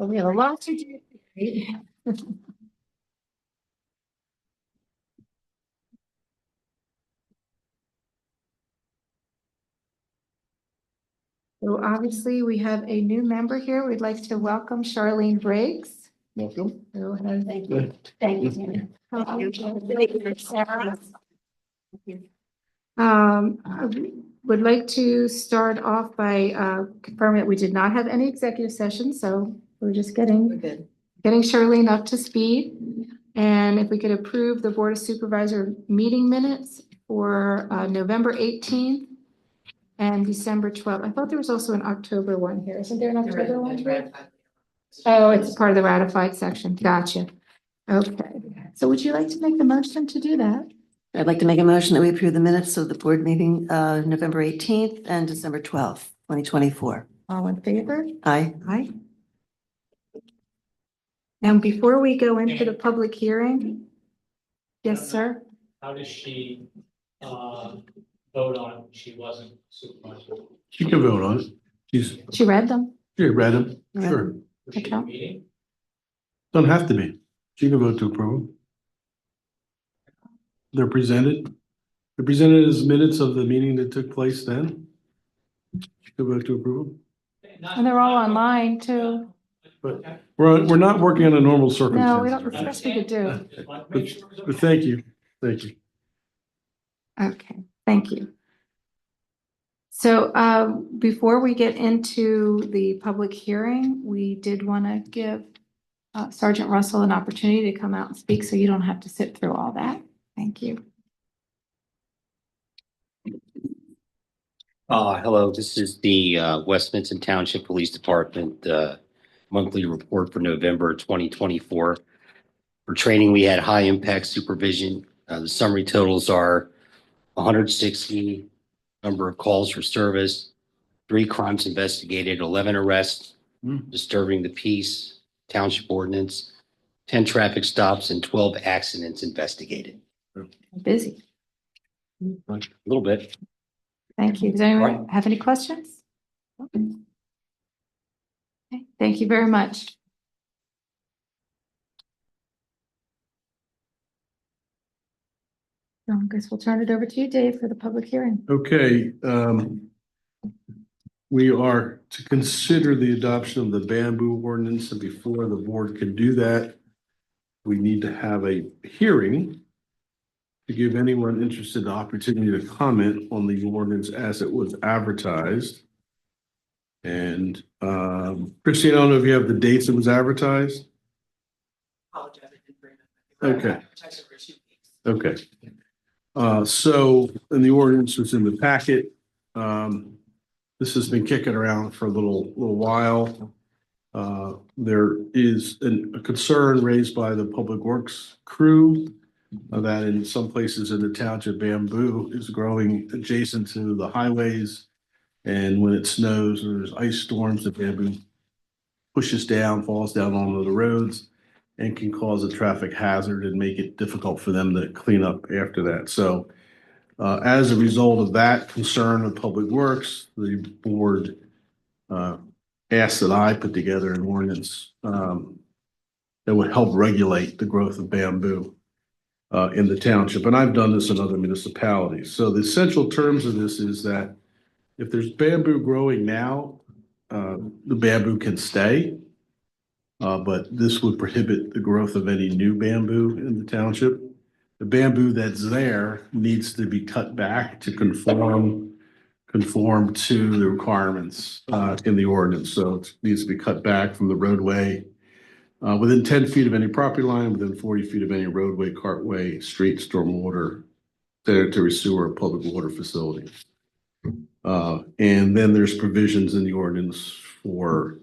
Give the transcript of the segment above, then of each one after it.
Well, we have a lot to do. So obviously we have a new member here. We'd like to welcome Charlene Briggs. Welcome. Go ahead. Thank you. Thank you. Tina. Sarah. I would like to start off by confirming that we did not have any executive session, so we're just We're getting good. Charlene up to speed. And if we could approve the Board of Supervisor meeting minutes for November 18th and December 12th. I thought there was also an October one here. Isn't there an October one? Oh, it's part of the ratified section. Gotcha. Okay. So would you like to make the motion to do that? I'd like to make a motion that we approve the minutes of the board meeting, November 18th and December 12th, 2024. All in favor? Aye. Aye. And before we go into the public hearing, yes, sir? How does she vote on it? She wasn't supervisor. She can vote on it. She read them. She read them, Read sure. Was she at the meeting? Don't have to be. She can vote to approve them. They're presented. They're presented as minutes of the meeting that took place then. She can vote to approve them. And they're all online too. But we're not working under normal circumstances. No, we don't, right? that's best we could do. Just want to make sure it was But okay. thank you. Thank you. Okay, thank you. So before we get into the public hearing, we did want to give Sergeant Russell an opportunity to come out and speak, so you don't have to sit through all that. Thank you. Hello, this is the Westminster Township Police Department monthly report for November 2024. For training, we had high impact supervision. The summary totals are 160 number of calls for service, 3 crimes investigated, 11 arrests, disturbing the peace, township ordinance, 10 traffic stops, and 12 accidents investigated. Busy. A little bit. Thank you. Does anyone Right. have any questions? Okay, thank you very much. So I guess we'll turn it over to you, Dave, for the public hearing. Okay, we are to consider the adoption of the bamboo ordinance, and before the board can do that, we need to have a hearing to give anyone interested the opportunity to comment on the ordinance as it was advertised. And Christine, I don't know if you have the dates it was advertised? Okay. Okay. So, and the ordinance was in the packet. This has been kicking around for a little while. There is a concern raised by the Public Works crew that in some places in the township, bamboo is growing adjacent to the highways. And when it snows or there's ice storms, the bamboo pushes down, falls down onto the roads and can cause a traffic hazard and make it difficult for them to clean up after that. So as a result of that concern of Public Works, the board asked that I put together an ordinance that would help regulate the growth of bamboo in the township. And I've done this in other municipalities. So the essential terms of this is that if there's bamboo growing now, the bamboo can stay. But this would prohibit the growth of any new bamboo in the township. The bamboo that's there needs to be cut back to conform to the requirements in the ordinance. So it needs to be cut back from the roadway within 10 feet of any property line, within 40 feet of any roadway, cartway, street, stormwater, sanitary sewer, public water facility. And then there's provisions in the ordinance for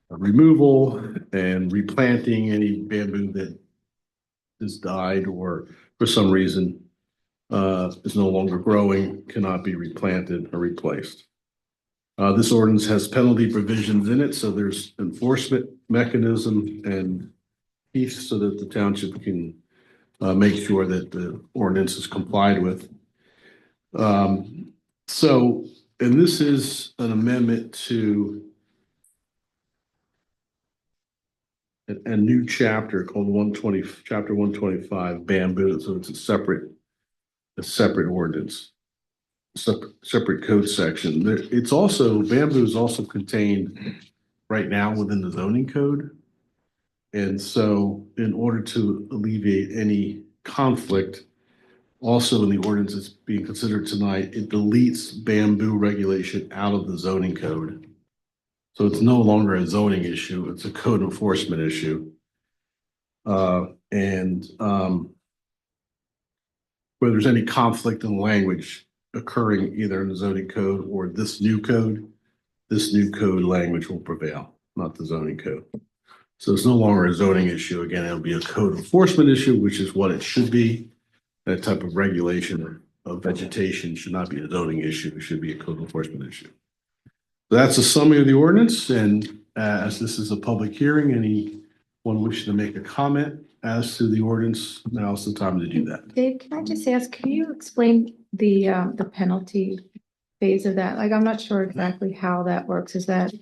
removal and replanting any bamboo that has died or for some reason is no longer growing, cannot be replanted or replaced. This ordinance has penalty provisions in it, so there's enforcement mechanism and teeth so that the township can make sure that the ordinance is complied with. And this is an amendment to a new chapter called chapter 125 bamboo. So it's a separate ordinance, separate code section. It's also, bamboo is also contained right now within the zoning code. And so in order to alleviate any conflict, also in the ordinance that's being considered tonight, it deletes bamboo regulation out of the zoning code. So it's no longer a zoning issue, it's a code enforcement issue. And where there's any conflict in language occurring either in the zoning code or this new code language will prevail, not the zoning code. So it's no longer a zoning issue. Again, it'll be a code enforcement issue, which is what it should be. That type of regulation of vegetation should not be a zoning issue. It should be a code enforcement issue. So that's a summary of the ordinance. And as this is a public hearing, anyone wishing to make a comment as to the ordinance, now's the time to do that. Dave, can I just ask, can you explain the penalty phase of that? Like, I'm not sure exactly how that works. Is that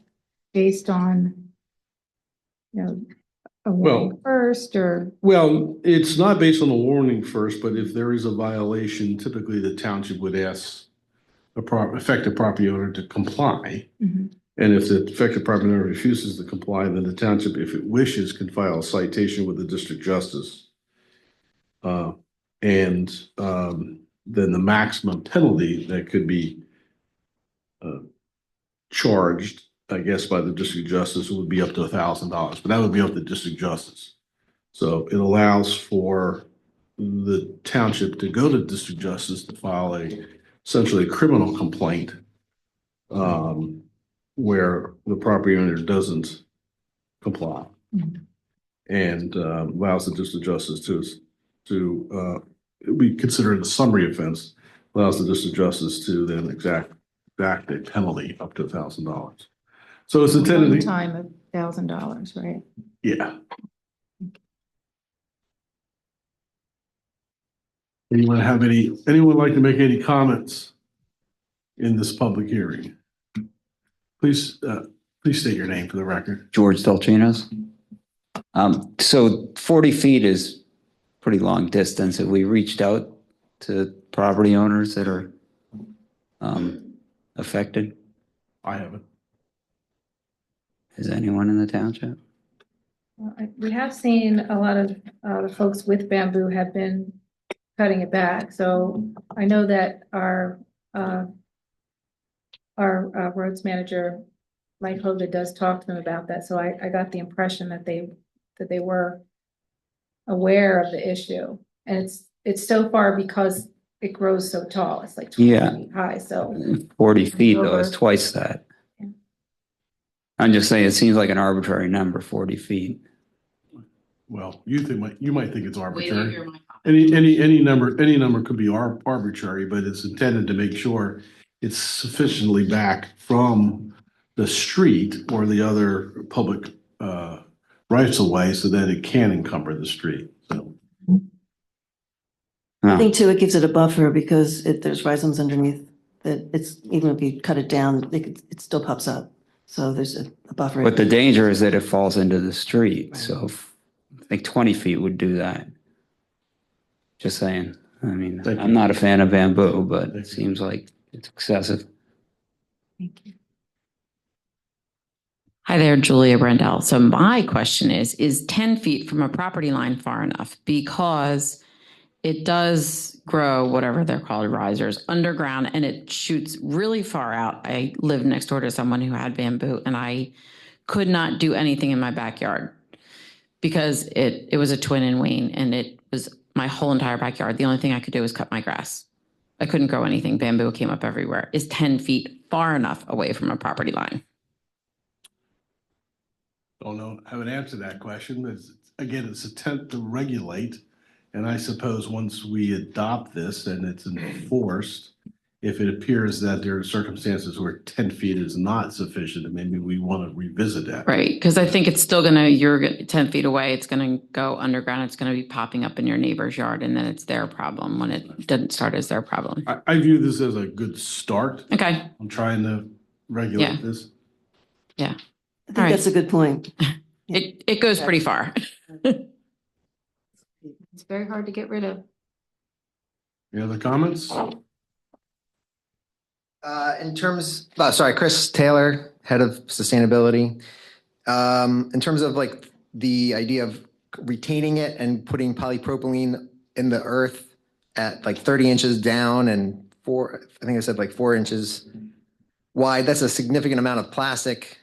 based on, a warning first or? Well, it's not based on the warning first, but if there is a violation, typically the township would ask affected property owner to comply. Mhm. And if the affected property owner refuses to comply, then the township, if it wishes, can file a citation with the district justice. Then the maximum penalty that could be charged, I guess, by the district justice would be up to $1,000, but that would be up to the district justice. So it allows for the township to go to district justice to file essentially a criminal complaint where the property owner doesn't comply. Mhm. And allows the district justice to we consider it a summary offense, allows the district justice to then exact a penalty up to $1,000. So it's intended One to, time of $1,000, right? yeah. Anyone like to make any comments in this public hearing? Please state your name for the record. George Deltrinos. So 40 feet is pretty long distance. Have we reached out to property owners that are affected? I haven't. Is anyone in the township? We have seen a lot of the folks with bamboo have been cutting it back. So I know that our roads manager, Mike Hoga, does talk to them about that. So I got the impression that they were aware of the issue. And it's so far because it grows so tall. It's like 20 Yeah. feet high. So 40 feet though is Over. twice that. Yeah. I'm just saying, it seems like an arbitrary number, 40 feet. Well, you might think it's arbitrary. Any number could be arbitrary, but it's intended to make sure it's sufficiently back from the street or the other public rights of way so that it can encumber the street. So I Oh, think too, it gives it a buffer because there's rhizomes underneath that it's, even if you cut it down, it still pops up. So there's a buffer. But the danger is that it falls into the street. So I think 20 feet would do that. Just saying. I mean, Thank you. I'm not a fan of bamboo, but Thank you. it seems like it's excessive. thank you. Hi there, Julia Brendel. So my question is 10 feet from a property line far enough? Because it does grow, whatever they're called, risers, underground, and it shoots really far out. I live next door to someone who had bamboo, and I could not do anything in my backyard because it was a twin and wane, and it was my whole entire backyard. The only thing I could do was cut my grass. I couldn't grow anything. Bamboo came up everywhere. Is 10 feet far enough away from a property line? don't know, haven't answered that question. Again, it's an attempt to regulate. And I suppose once we adopt this and it's enforced, if it appears that there are circumstances where 10 feet is not sufficient, then maybe we want to revisit that. Right, because I think it's still you're 10 feet away, it's gonna go underground, it's gonna be popping up in your neighbor's yard, and then it's their problem when it didn't start as their problem. I view this as a good start. Okay, I'm trying to regulate this. I think All right. that's a good point. It goes pretty far. It's very hard to get rid of. Any other comments? Sorry, Chris Taylor, Head of Sustainability. In terms of like the idea of retaining it and putting polypropylene in the earth at like 30 inches down and I think I said like 4 inches wide, that's a significant amount of plastic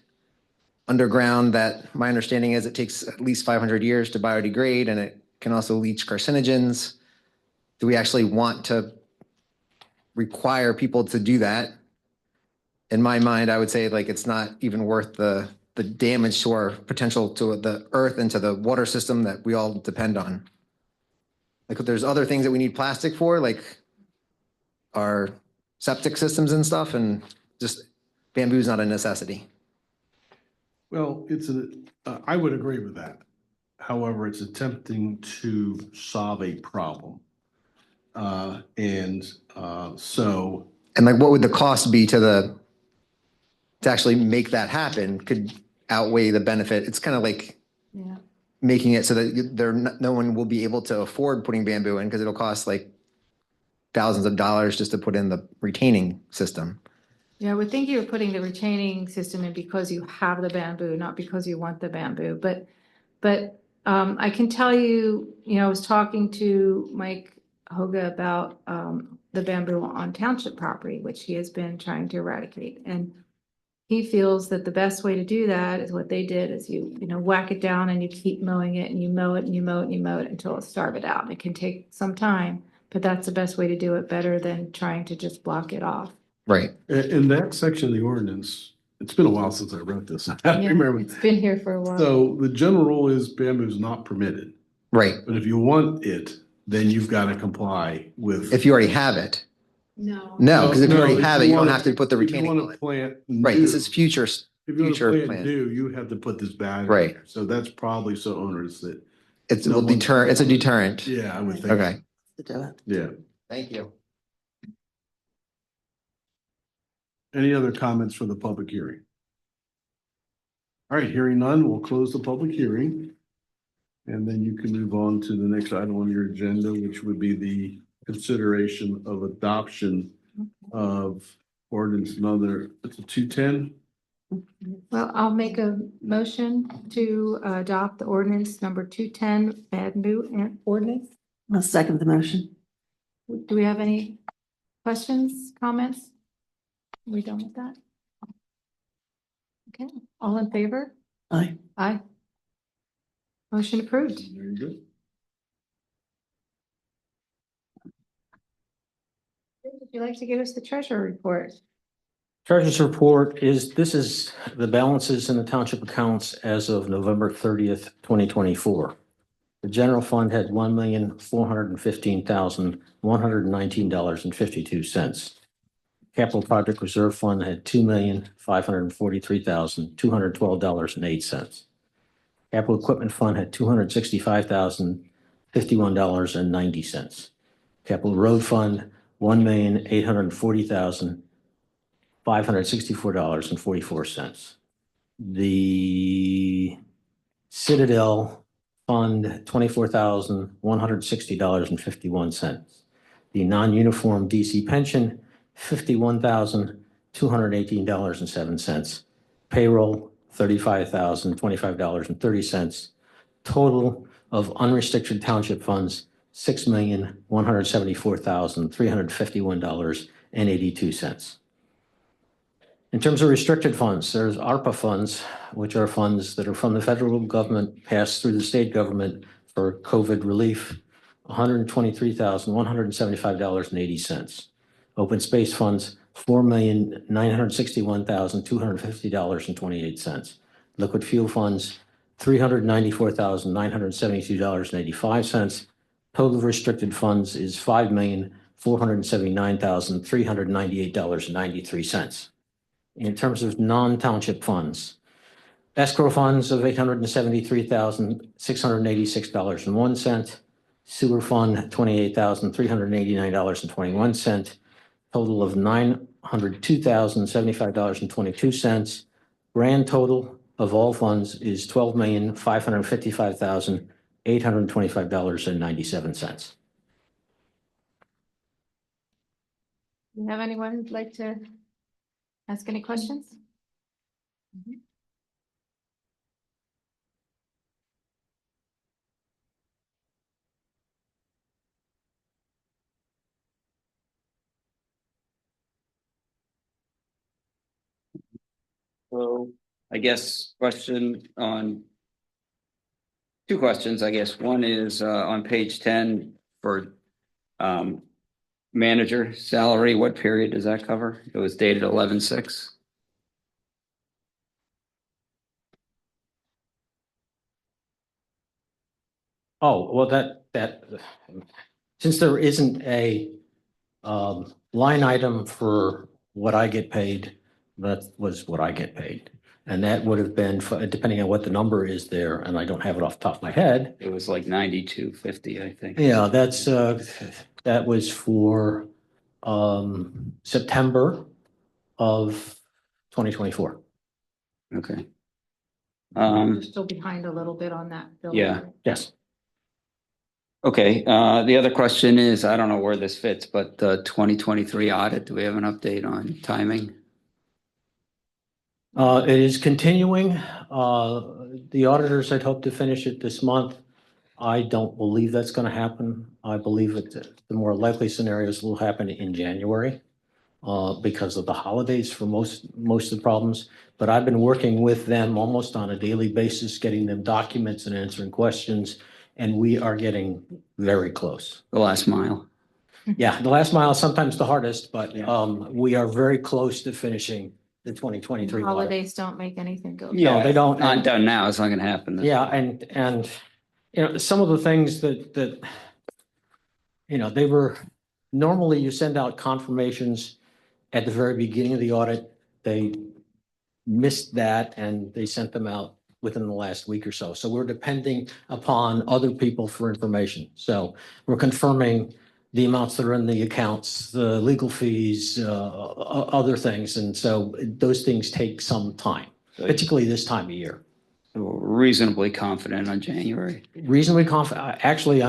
underground that my understanding is it takes at least 500 years to biodegrade, and it can also leach carcinogens. Do we actually want to require people to do that? In my mind, I would say like it's not even worth the damage to our potential to the earth and to the water system that we all depend on. Like there's other things that we need plastic for, like our septic systems and stuff, and just bamboo is not a necessity. Well, I would agree with that. However, it's attempting to solve a problem. So. And like, what would the cost be to actually make that happen could outweigh the benefit. It's kind of like making it so that no one will be able to afford putting bamboo in because it'll cost like thousands of dollars just to put in the retaining system. Yeah, I would think you're putting the retaining system in because you have the bamboo, not because you want the bamboo. But I can tell you, I was talking to Mike Hoga about the bamboo on township property, which he has been trying to eradicate. And he feels that the best way to do that is what they did is you whack it down and you keep mowing it and you mow it and you mow it and you mow it until it starve it out. It can take some time, but that's the best way to do it, better than trying to just block it off. Right. In that section of the ordinance, it's been a while since I wrote this. I don't remember. It's been here for a while. So the general rule is bamboo is not permitted. Right. But if you want it, then you've got to comply with. If you already have it. No, because if you already have it, you don't have to put the retaining on it. Plant Right. This is future If you want to plant plan. new, you have to put this back. Right. There. So that's probably so onerous that. It's a deterrent. Yeah, I would think. Okay. Yeah. Thank you. Any other comments for the public hearing? All right, hearing none, we'll close the public hearing. And then you can move on to the next item on your agenda, which would be the consideration of adoption of ordinance number, it's a 210. Well, I'll make a motion to adopt the ordinance number 210 bamboo ordinance. I'll second the motion. Do we have any questions, comments? Are we done with that? Okay, all in favor? Aye. Aye. Motion approved. Very good. Would you like to give us the treasurer report? Treasurer's report this is the balances in the township accounts as of November 30th, 2024. The general fund had $1,415,119.52. Capital project reserve fund had $2,543,212.08. Capital equipment fund had $265,051.90. Capital road fund, $1,840,564.44. The Citadel fund, $24,160.51. The non-uniform DC pension, $51,218.07. Payroll, $35,025.30. Total of unrestricted township funds, $6,174,351.82. In terms of restricted funds, there's ARPA funds, which are funds that are from the federal government passed through the state government for COVID relief, $123,175.80. Open space funds, $4,961,250.28. Liquid fuel funds, $394,972.85. Total restricted funds is $5,479,398.93. In terms of non-township funds, escrow funds of $873,686.01. Sewer fund, $28,389.21. Total of $902,075.22. Grand total, of all funds is $12,555,825.97. Do you have anyone who'd like to ask any questions? So I guess two questions, I guess. One is on page 10 for manager salary. What period does that cover? It was dated 11/6. Oh, well, since there isn't a line item for what I get paid, that was what I get paid. And that would have been, depending on what the number is there, and I don't have it off the top of my head. It was like 92.50, I think. Yeah, that was for September of 2024. Okay. We're still behind a little bit on that. Bill. Yeah. Yes. Okay, the other question is, I don't know where this fits, but the 2023 audit, do we have an update on timing? It is continuing. The auditors had hoped to finish it this month. I don't believe that's going to happen. I believe that the more likely scenarios will happen in January because of the holidays for most of the problems. But I've been working with them almost on a daily basis, getting them documents and answering questions, and we are getting very close. The last mile. Yeah, the last mile is sometimes the hardest, but Yeah. we are very close to finishing the 2023 audit. Holidays don't make anything go. No, they don't. Not done now. It's not going to happen. Yeah, and some of the things that they were, normally you send out confirmations at the very beginning of the audit. They missed that and they sent them out within the last week or so. So we're depending upon other people for information. So we're confirming the amounts that are in the accounts, the legal fees, other things. And so those things take some time, particularly this time of year. So we're reasonably confident on January. Reasonably confident. Actually,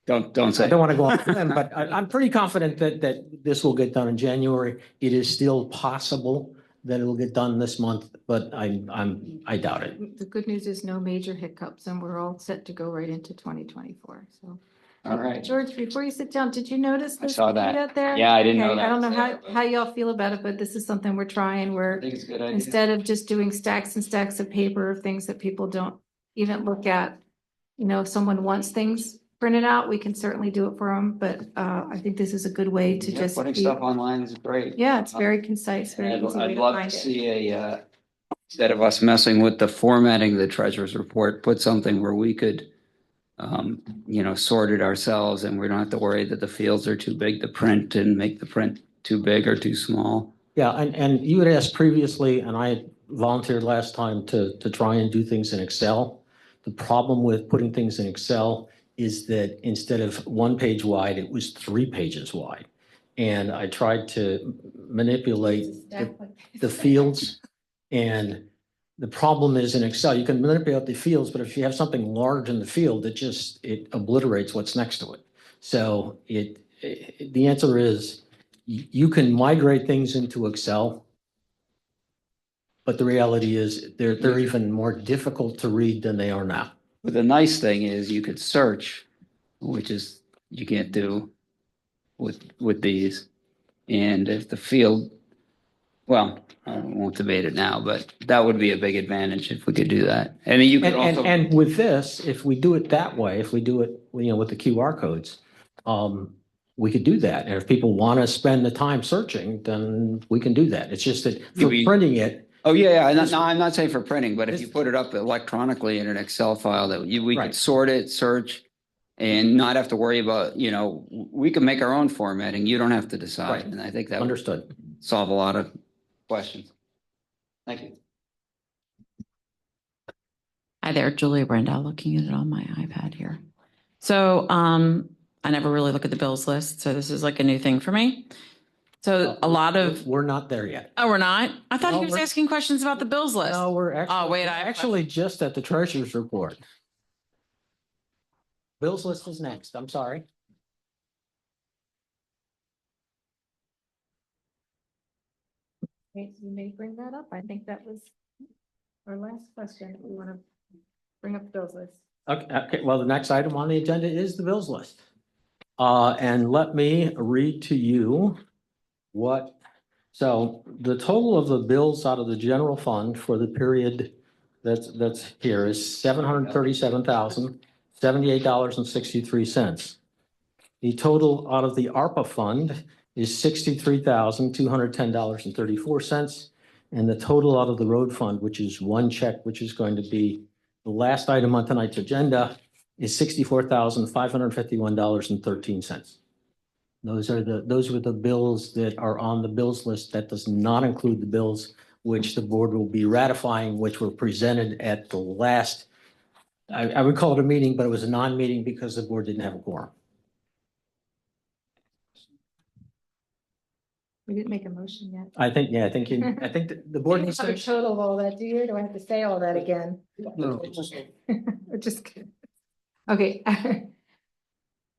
Don't say. I don't want to go off on them, but I'm pretty confident that this will get done in January. It is still possible that it'll get done this month, but I doubt it. The good news is no major hiccups and we're all set to go right into 2024. So. All right. George, before you sit down, did you notice I this saw that. tweet out there? Yeah, I didn't know Okay, that. I don't know how y'all feel about it, but this is something we're trying. I think it's a good idea. Instead of just doing stacks and stacks of paper of things that people don't even look at, if someone wants things printed out, we can certainly do it for them. But I think this is a good way to Yeah, just putting be, stuff online is great. yeah, it's very concise, very I'd easy way I'd to love find to it. see instead of us messing with the formatting of the treasurer's report, put something where we could, sort it ourselves and we don't have to worry that the fields are too big to print and make the print too big or too small. Yeah, and you had asked previously, and I had volunteered last time to try and do things in Excel. The problem with putting things in Excel is that instead of 1 page wide, it was 3 pages wide. And I tried to manipulate the fields. And the problem is in Excel, you can manipulate the fields, but if you have something large in the field, it obliterates what's next to it. So the answer is you can migrate things into Excel, but the reality is they're even more difficult to read than they are now. But the nice thing is you could search, which is you can't do with these. And if the field, well, I won't debate it now, but that would be a big advantage if we could do that. And then you could also. And with this, if we do it that way, if we do it, with the QR codes, we could do that. And if people want to spend the time searching, then we can do that. It's just that for printing it. Oh, yeah. I'm not saying for printing, but if you put it up electronically in an Excel file that we could sort it, search, and not have to worry about, we can make our own formatting. You don't have to decide. Right. And I think that Understood. would solve a lot of questions. Thank you. Hi there, Julia Brandel, looking at it on my iPad here. So I never really look at the bills list, so this is like a new thing for me. So a lot of, We're not there yet. oh, we're not? I thought No, he was we're- asking questions about the bills list. No, we're actually. Oh, wait, we're I have actually just at the treasurer's report. Bills list is next. I'm sorry. Okay, so we may bring that up. I think that was our last question. We want to bring up the bills list. Okay, well, the next item on the agenda is the bills list. And let me read to you so the total of the bills out of the general fund for the period that's here is $737,078.63. The total out of the ARPA fund is $63,210.34. And the total out of the road fund, which is one check, which is going to be the last item on tonight's agenda, is $64,551.13. Those were the bills that are on the bills list. That does not include the bills which the board will be ratifying, which were presented at the last, I would call it a meeting, but it was a non-meeting because the board didn't have a quorum. We didn't make a motion yet. I think the board needs Have a to. total of all that, do you? Do I have to say all that again? No. Just kidding. Okay.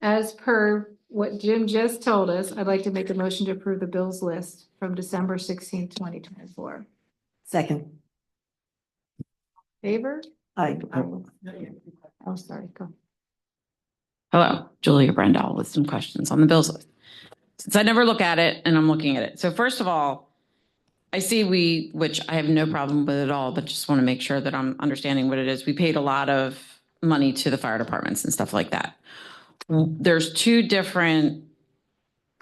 As per what Jim just told us, I'd like to make a motion to approve the bills list from December 16th, 2024. Second. Favor? I, Oh, sorry, go. Hello, Julia Brendel with some questions on the bills list. Since I never look at it and I'm looking at it. So first of all, I see which I have no problem with at all, but just want to make sure that I'm understanding what it is. We paid a lot of money to the fire departments and stuff like that. There's two different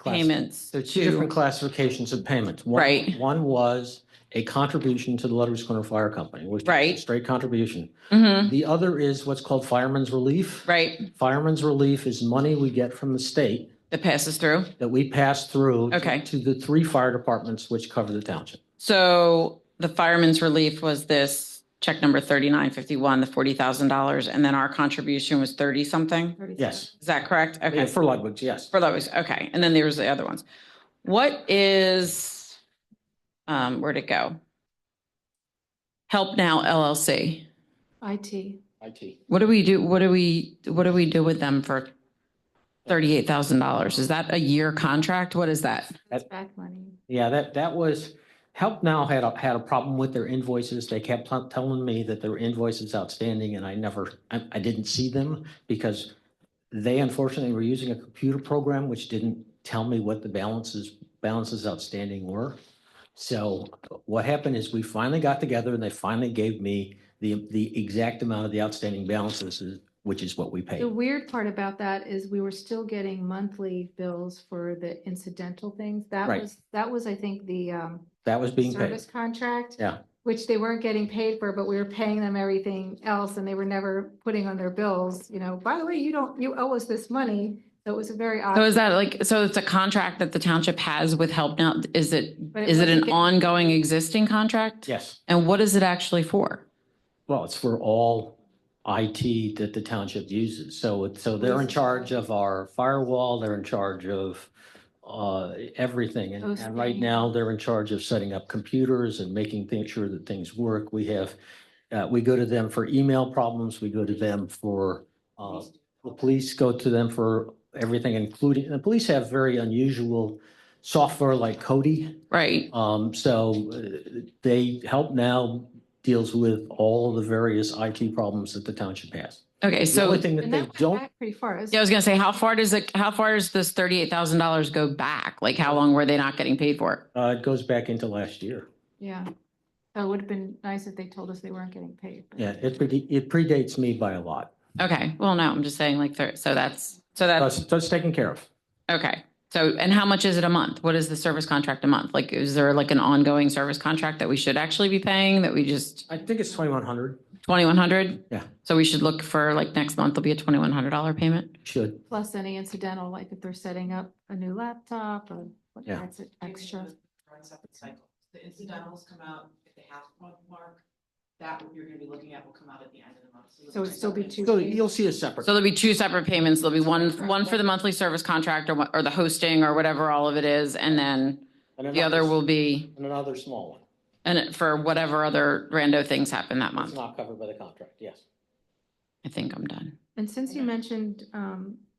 payments. There's two different classifications of payments. Right. One was a contribution to the Letters Corner Fire Company, which is Right. a straight contribution. Mhm. The other is what's called Fireman's Relief. Right, Fireman's Relief is money we get from the state that passes through. that we pass through Okay. to the three fire departments which cover the township. So the fireman's relief was this check number 3951, the $40,000, and then our contribution was 30 something. Yes. Is that correct? Yeah, Okay. for Ludwig's, yes. For Lowe's, okay. And then there's the other ones. What is, where'd it go? Help Now LLC. IT. IT. What do we do? What do we do with them for $38,000? Is that a year contract? What is that? That's back money. Yeah, that was, Help Now had a problem with their invoices. They kept telling me that there were invoices outstanding and I didn't see them because they unfortunately were using a computer program which didn't tell me what the balances outstanding were. So what happened is we finally got together and they finally gave me the exact amount of the outstanding balances, which is what we paid. The weird part about that is we were still getting monthly bills for the incidental things. Right. That was, I think, the That was being paid. service contract. Yeah. Which they weren't getting paid for, but we were paying them everything else and they were never putting on their bills, by the way, you owe us this money. So it was a very odd. So is that so it's a contract that the township has with Help Now? Is it But it an wasn't- ongoing existing contract? Yes. And what is it actually for? Well, it's for all IT that the township uses. So they're in charge of our firewall, they're in charge of everything. And right now, they're in charge of setting up computers and making sure that things work. We go to them for email problems, we go to them for, the police go to them for everything, including, the police have very unusual software like Cody. Right. They Help Now deals with all the various IT problems that the township has. Okay, The so only thing that And they that went don't, back pretty far. yeah, I was gonna say, how far does this $38,000 go back? Like, how long were they not getting paid for it? it goes back into last year. Yeah. So it would have been nice if they told us they weren't getting paid. but- Yeah, it predates me by a lot. Okay, well, no, I'm just saying so that's, That's taken care of. okay. So, and how much is it a month? What is the service contract a month? Like, is there like an ongoing service contract that we should actually be paying that we just, I think it's 2,100. 2,100? Yeah. So we should look for like next month will be a $2,100 payment? Should. Plus any incidental, like if they're setting up a new laptop or what, Yeah. that's it, extra. The incidentals come out at the half month mark. That you're gonna be looking at will come out at the end of the month. So it'd still be two. So paid. you'll see a separate. So there'll be two separate payments. There'll be one for the monthly service contract or the hosting or whatever all of it is. And then And The other will be, And another small one. and for whatever other rando things happen that It's month. not covered by the contract, yes. I think I'm done. And since you mentioned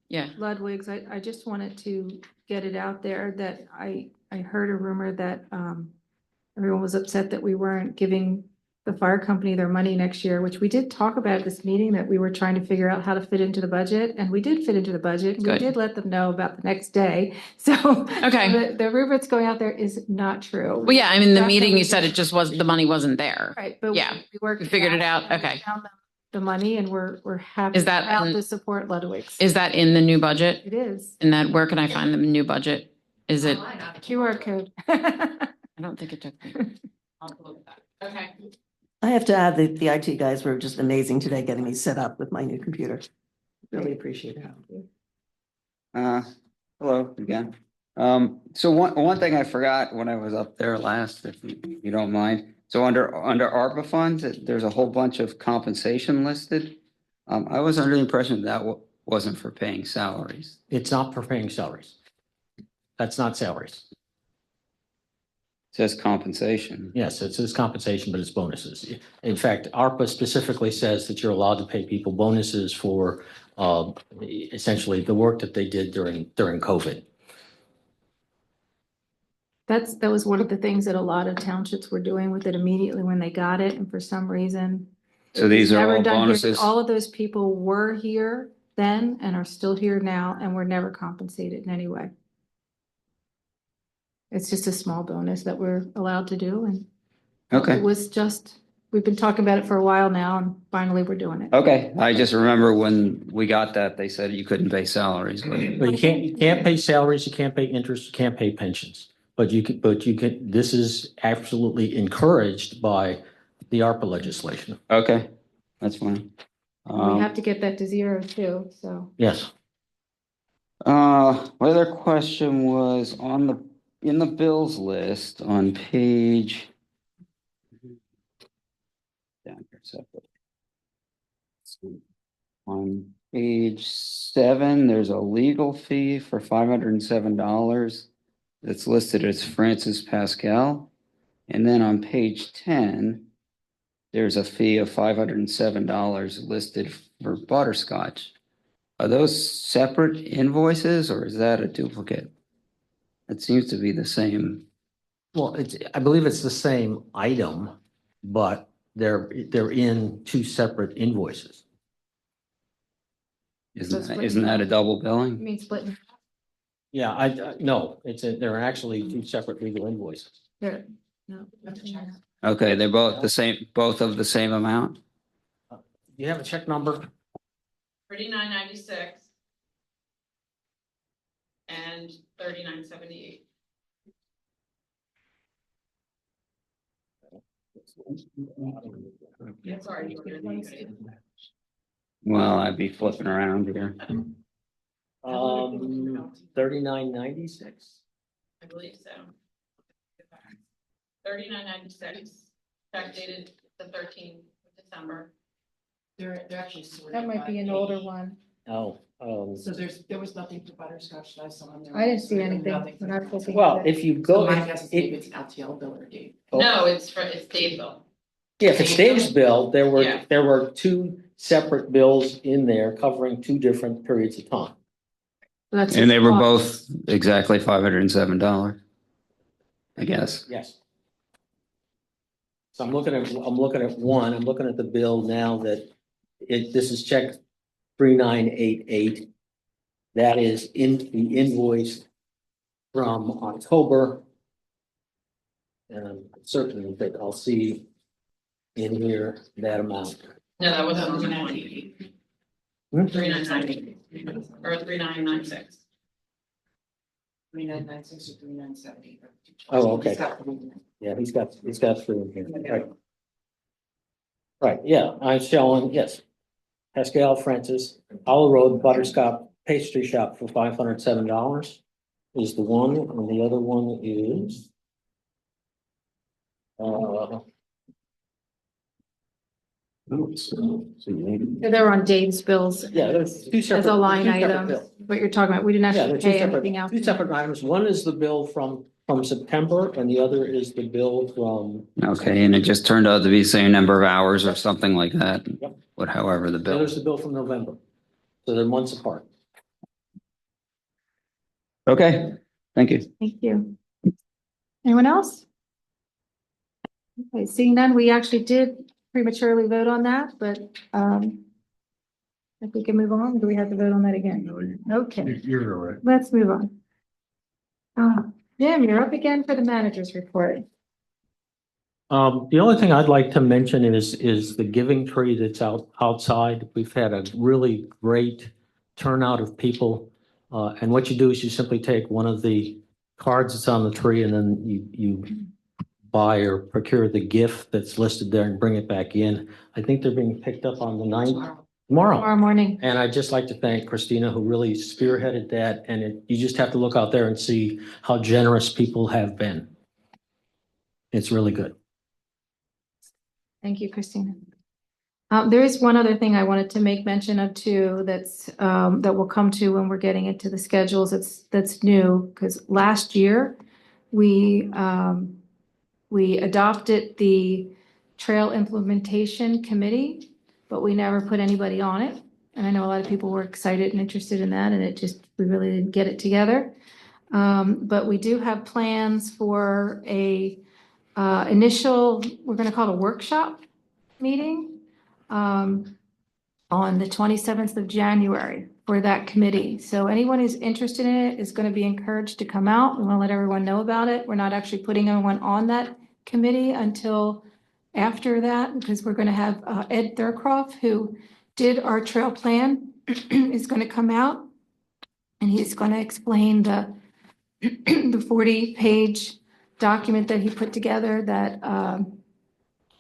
Yeah. Ludwig's, I just wanted to get it out there that I heard a rumor that everyone was upset that we weren't giving the fire company their money next year, which we did talk about at this meeting, that we were trying to figure out how to fit into the budget, and we did fit into the budget. We Good. did let them know about the next day. So Okay. the rumor that's going out there is not true. Well, yeah, I mean, the meeting, you Definitely said it just was, the money wasn't there. Right, but Yeah, we worked. we figured it out. and we Okay. found the money, and we're happy. Is that proud in- to support Ludwig's? Is that in the new budget? It is. And that, where can I find the new budget? Is it, QR code. I don't think it took me. Okay. I have to add that the IT guys were just amazing today, getting me set up with my new computer. Really appreciate it. Hello again. So one thing I forgot when I was up there last, if you don't mind. So under ARPA funds, there's a whole bunch of compensation listed. I was under the impression that wasn't for paying salaries. It's not for paying salaries. That's not salaries. It says compensation. Yes, it says compensation, but it's bonuses. In fact, ARPA specifically says that you're allowed to pay people bonuses for essentially the work that they did during COVID. That was one of the things that a lot of townships were doing with it immediately when they got it, and for some reason. So these are never all done here. bonuses? All of those people were here then and are still here now and were never compensated in any way. It's just a small bonus that we're allowed to do, and Okay. it was just, we've been talking about it for a while now, and finally we're doing it. Okay, I just remember when we got that, they said you couldn't pay salaries. But you can't pay salaries, you can't pay interest, you can't pay pensions. But you can, this is absolutely encouraged by the ARPA legislation. Okay, that's fine. We have to get that to zero too, so. Yes. My other question was in the bills list on page. Down here, separate. On page 7, there's a legal fee for $507 that's listed as Francis Pascal. And then on page 10, there's a fee of $507 listed for butterscotch. Are those separate invoices or is that a duplicate? It seems to be the same. Well, I believe it's the same item, but they're in two separate invoices. Isn't that a double You billing? mean splitting? Yeah, no, they're actually two separate legal invoices. There, no. Okay, they're both the same, both of the same amount? You have a check number? 39.96 and 39.78. Sorry. Well, I'd be flipping around here. 39.96. I believe so. 39.96, check dated the 13th of December. They're actually sorted. That might be an older one. Oh, So there was nothing for butterscotch that I saw on there. I didn't see anything when I was looking. well, at it. if you So go, my guess is if, maybe it's an LTL bill or date. No, it's Dave bill. yeah, if it's Dave's bill, Yeah. there were two separate bills in there covering two different periods of time. That's and they were cost. both exactly $507, I guess. Yes. So I'm looking at one, I'm looking at the bill now that this is check 3988. That is in the invoice from October. And I'm certain that I'll see in here that amount. No, that wasn't 39.88. 39.98 or 39.96. 39.96 or 39.70. Oh, okay. Yeah, he's got three in here. Right. Right, yeah, I'm showing, yes. Pascal Francis, Hollow Road Butterscotch Pastry Shop for $507 is the one, and the other one is. They're on Dave's bills Yeah, there's two separate. as a line two separate item, bills. what you're talking about. We didn't Yeah, actually they're two pay separate, anything else. two separate items. One is the bill from from September, and the other is the bill from. Okay, and it just turned out to be the same number of hours or something like that. Yep. But however, the The bill. other's the bill from November. So they're months apart. Okay, thank you. Thank you. Anyone else? Okay, seeing none, we actually did prematurely vote on that, but if we can move on, do we have to vote on that again? Okay, You're all right. let's move on. Jim, you're up again for the manager's report. The only thing I'd like to mention is the giving tree that's outside. We've had a really great turnout of people. And what you do is you simply take one of the cards that's on the tree and then you buy or procure the gift that's listed there and bring it back in. I think they're being picked up on the 9th. Tomorrow morning. And I'd just like to thank Christina, who really spearheaded that. And you just have to look out there and see how generous people have been. It's really good. Thank you, Christina. There is one other thing I wanted to make mention of too, that's, that we'll come to when we're getting into the schedules. That's new, because last year we adopted the Trail Implementation Committee, but we never put anybody on it. And I know a lot of people were excited and interested in that, and we really didn't get it together. But we do have plans for a initial, we're gonna call it a workshop meeting on the 27th of January for that committee. So anyone who's interested in it is gonna be encouraged to come out. We wanna let everyone know about it. We're not actually putting anyone on that committee until after that, because we're gonna have Ed Thurcroft, who did our trail plan, is gonna come out, and he's gonna explain the 40-page document that he put together that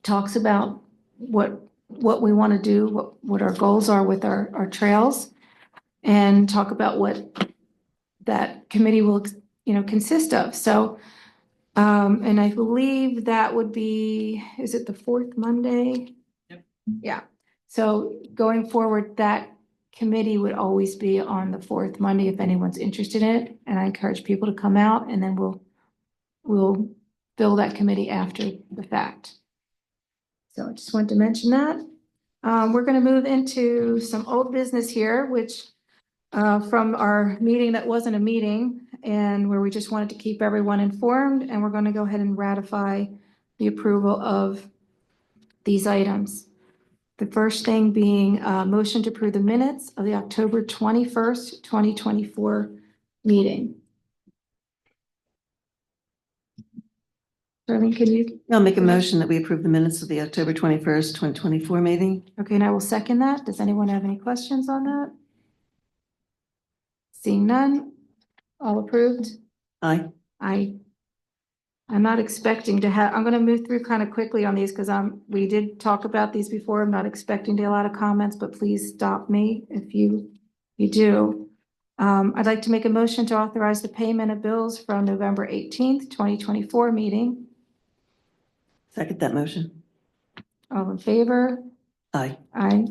talks about what we want to do, what our goals are with our trails, and talk about what that committee will, consist of. So, and I believe that would be, is it the fourth Monday? Yep. Yeah. So going forward, that committee would always be on the fourth Monday if anyone's interested in it. And I encourage people to come out, and then we'll fill that committee after the fact. So I just wanted to mention that. We're going to move into some old business here, which from our meeting that wasn't a meeting, and where we just wanted to keep everyone informed, and we're going to go ahead and ratify the approval of these items. The first thing being a motion to approve the minutes of the October 21st, 2024 meeting. Darlene, can you? I'll make a motion that we approve the minutes of the October 21st, 2024 meeting. Okay, and I will second that. Does anyone have any questions on that? Seeing none, all approved? Aye. I'm not expecting to have, I'm gonna move through kind of quickly on these because we did talk about these before. I'm not expecting to get a lot of comments, but please stop me if you do. I'd like to make a motion to authorize the payment of bills from November 18th, 2024 meeting. Second that motion. All in favor? Aye. Aye.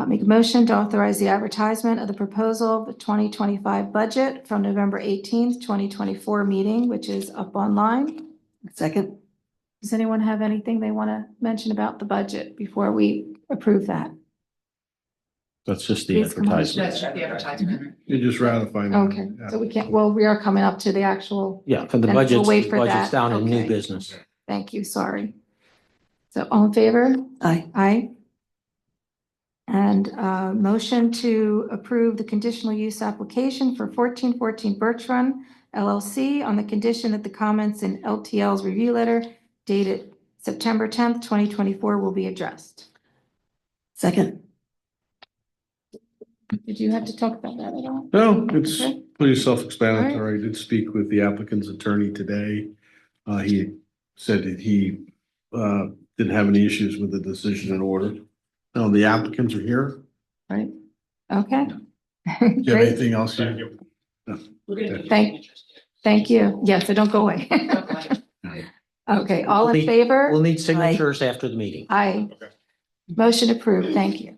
Make a motion to authorize the advertisement of the proposal of the 2025 budget from November 18th, 2024 meeting, which is up online. Second. Does anyone have anything they want to mention about the budget before we approve that? That's just the Please come on. advertisement. That's just the advertisement. You're just ratifying. Okay, so we can't, well, we are coming up to the actual, Yeah, for the Then we'll budget's, wait the for budget's that. down in new Okay. business. thank you, sorry. So all in favor? Aye. Aye. And motion to approve the conditional use application for 1414 Birch Run LLC on the condition that the comments in LTL's review letter dated September 10th, 2024 will be addressed. Second. Did you have to talk about that at all? No, it's Okay. pretty self-explanatory. I did speak with the applicant's attorney today. He said that he didn't have any issues with the decision in order. No, the applicants are here. Right, okay. Do you have Great, anything else? You? We're gonna do Thank- interest. thank you. Yes, so don't go away. Okay, all in favor? We'll need signatures after the meeting. Aye. Motion approved, thank you.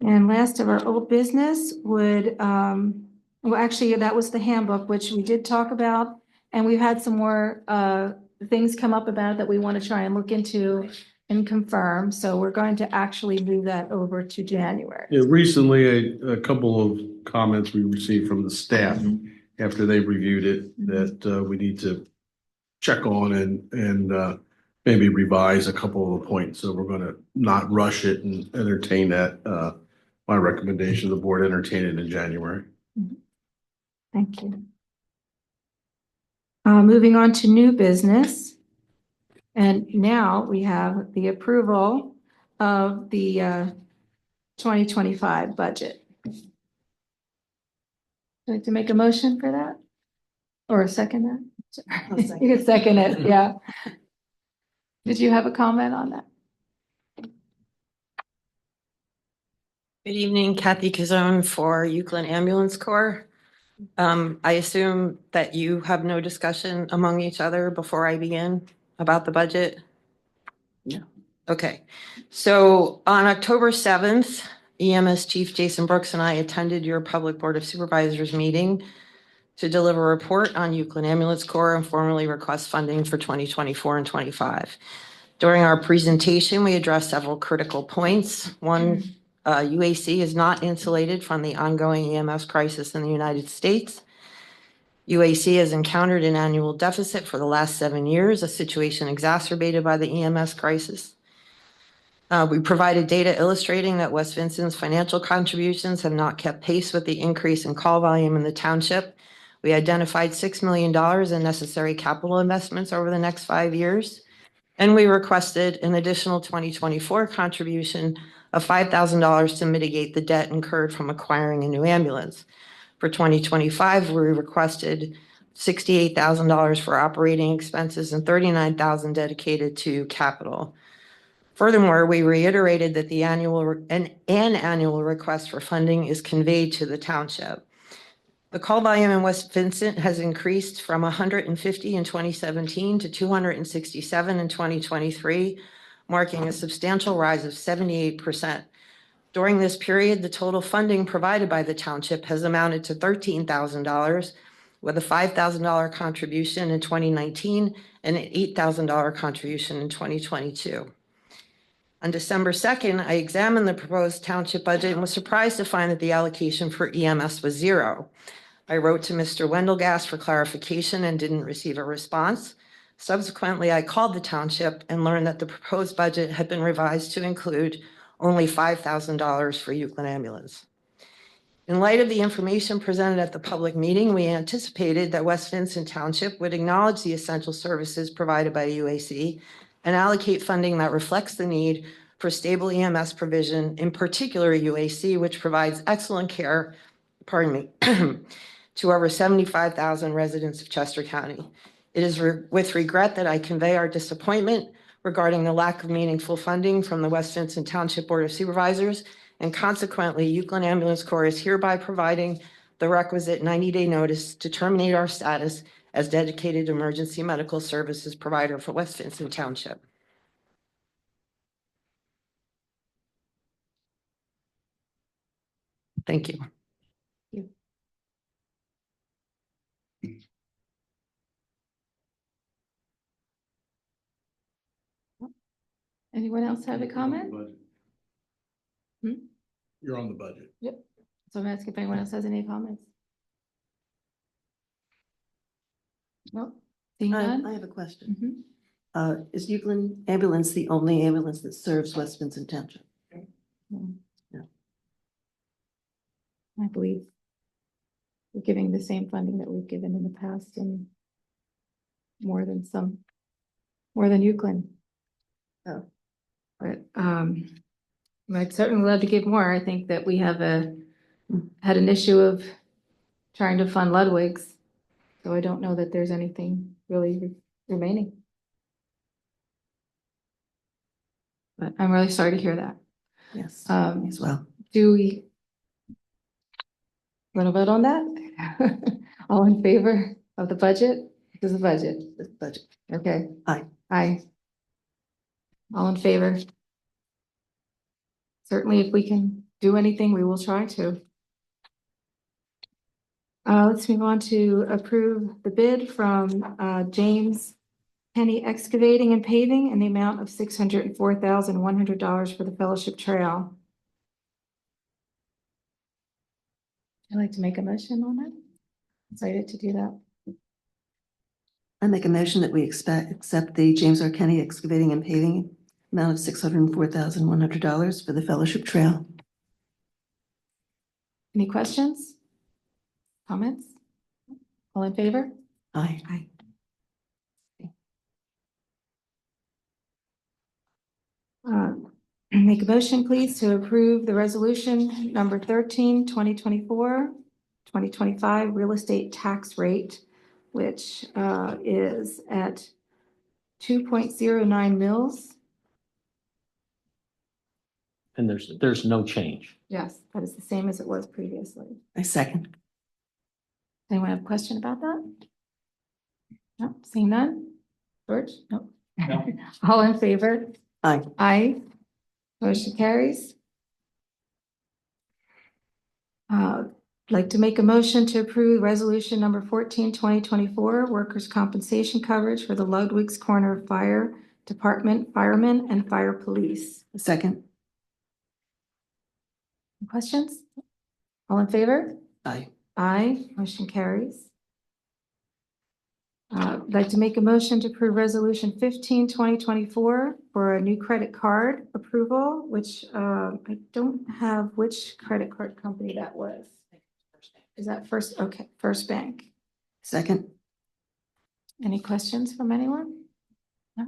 And last of our old business would Well, actually, that was the handbook, which we did talk about, and we've had some more things come up about it that we want to try and look into and confirm. So we're going to actually move that over to January. Yeah, recently, a couple of comments we received from the staff after they reviewed it that we need to check on and maybe revise a couple of the points. So we're going to not rush it and entertain that. My recommendation, the board entertain it in January. Thank you. Moving on to new business. And now we have the approval of the 2025 budget. Would you like to make a motion for that? Or second that? I'll second. You can second it, yeah. Did you have a comment on that? Good evening, Kathy Kazone for Euclid Ambulance Corps. I assume that you have no discussion among each other before I begin about the budget? No. Okay, so on October 7th, EMS Chief Jason Brooks and I attended your Public Board of Supervisors meeting to deliver a report on Euclid Ambulance Corps and formally request funding for 2024 and 25. During our presentation, we addressed several critical points. One, UAC is not insulated from the ongoing EMS crisis in the United States. UAC has encountered an annual deficit for the last 7 years, a situation exacerbated by the EMS crisis. We provided data illustrating that West Vincent's financial contributions have not kept pace with the increase in call volume in the township. We identified $6 million in necessary capital investments over the next 5 years. And we requested an additional 2024 contribution of $5,000 to mitigate the debt incurred from acquiring a new ambulance. For 2025, we requested $68,000 for operating expenses and $39,000 dedicated to capital. Furthermore, we reiterated that the annual request for funding is conveyed to the township. The call volume in West Vincent has increased from 150 in 2017 to 267 in 2023, marking a substantial rise of 78%. During this period, the total funding provided by the township has amounted to $13,000, with a $5,000 contribution in 2019 and an $8,000 contribution in 2022. On December 2nd, I examined the proposed township budget and was surprised to find that the allocation for EMS was zero. I wrote to Mr. Wendelgast for clarification and didn't receive a response. Subsequently, I called the township and learned that the proposed budget had been revised to include only $5,000 for Euclid Ambulance. In light of the information presented at the public meeting, we anticipated that West Vincent Township would acknowledge the essential services provided by UAC and allocate funding that reflects the need for stable EMS provision, in particular UAC, which provides excellent care, to over 75,000 residents of Chester County. It is with regret that I convey our disappointment regarding the lack of meaningful funding from the West Vincent Township Board of Supervisors, and consequently, Euclid Ambulance Corps is hereby providing the requisite 90-day notice to terminate our status as dedicated emergency medical services provider for West Vincent Township. Thank you. Anyone else have a comment? You're on the budget. Yep. So I'm asking if anyone else has any comments. No? Seeing none? I have a question. Is Euclid Ambulance the only ambulance that serves West Vincent Township? No. I believe we're giving the same funding that we've given in the past and more than Euclid. Oh. But I'd certainly love to give more. I think that we have had an issue of trying to fund Ludwig's. So I don't know that there's anything really remaining. But I'm really sorry to hear that. Yes, as well. Do we want to vote on that? All in favor of the budget? This is a budget. The budget. Okay. Aye. Aye. All in favor? Certainly, if we can do anything, we will try to. Let's move on to approve the bid from James Penny Excavating and Paving in the amount of $604,100 for the Fellowship Trail. I'd like to make a motion on that. Excited to do that. I make a motion that we accept the James R. Kenny Excavating and Paving amount of $604,100 for the Fellowship Trail. Any questions? Comments? All in favor? Aye. Aye. Make a motion, please, to approve the resolution number 13, 2024, 2025 real estate tax rate, which is at 2.09 mils. And there's no change. Yes, that is the same as it was previously. I second. Anyone have a question about that? No, seeing none? George? No. No. All in favor? Aye. Aye. Motion carries. Like to make a motion to approve resolution number 14, 2024, workers' compensation coverage for the Ludwig's Corner Fire Department, firemen and fire police. Second. Questions? All in favor? Aye. Aye. Motion carries. I'd like to make a motion to approve resolution 15, 2024 for a new credit card approval, which I don't have which credit card company that was. Is that First? Okay, First Bank. Second. Any questions from anyone? No?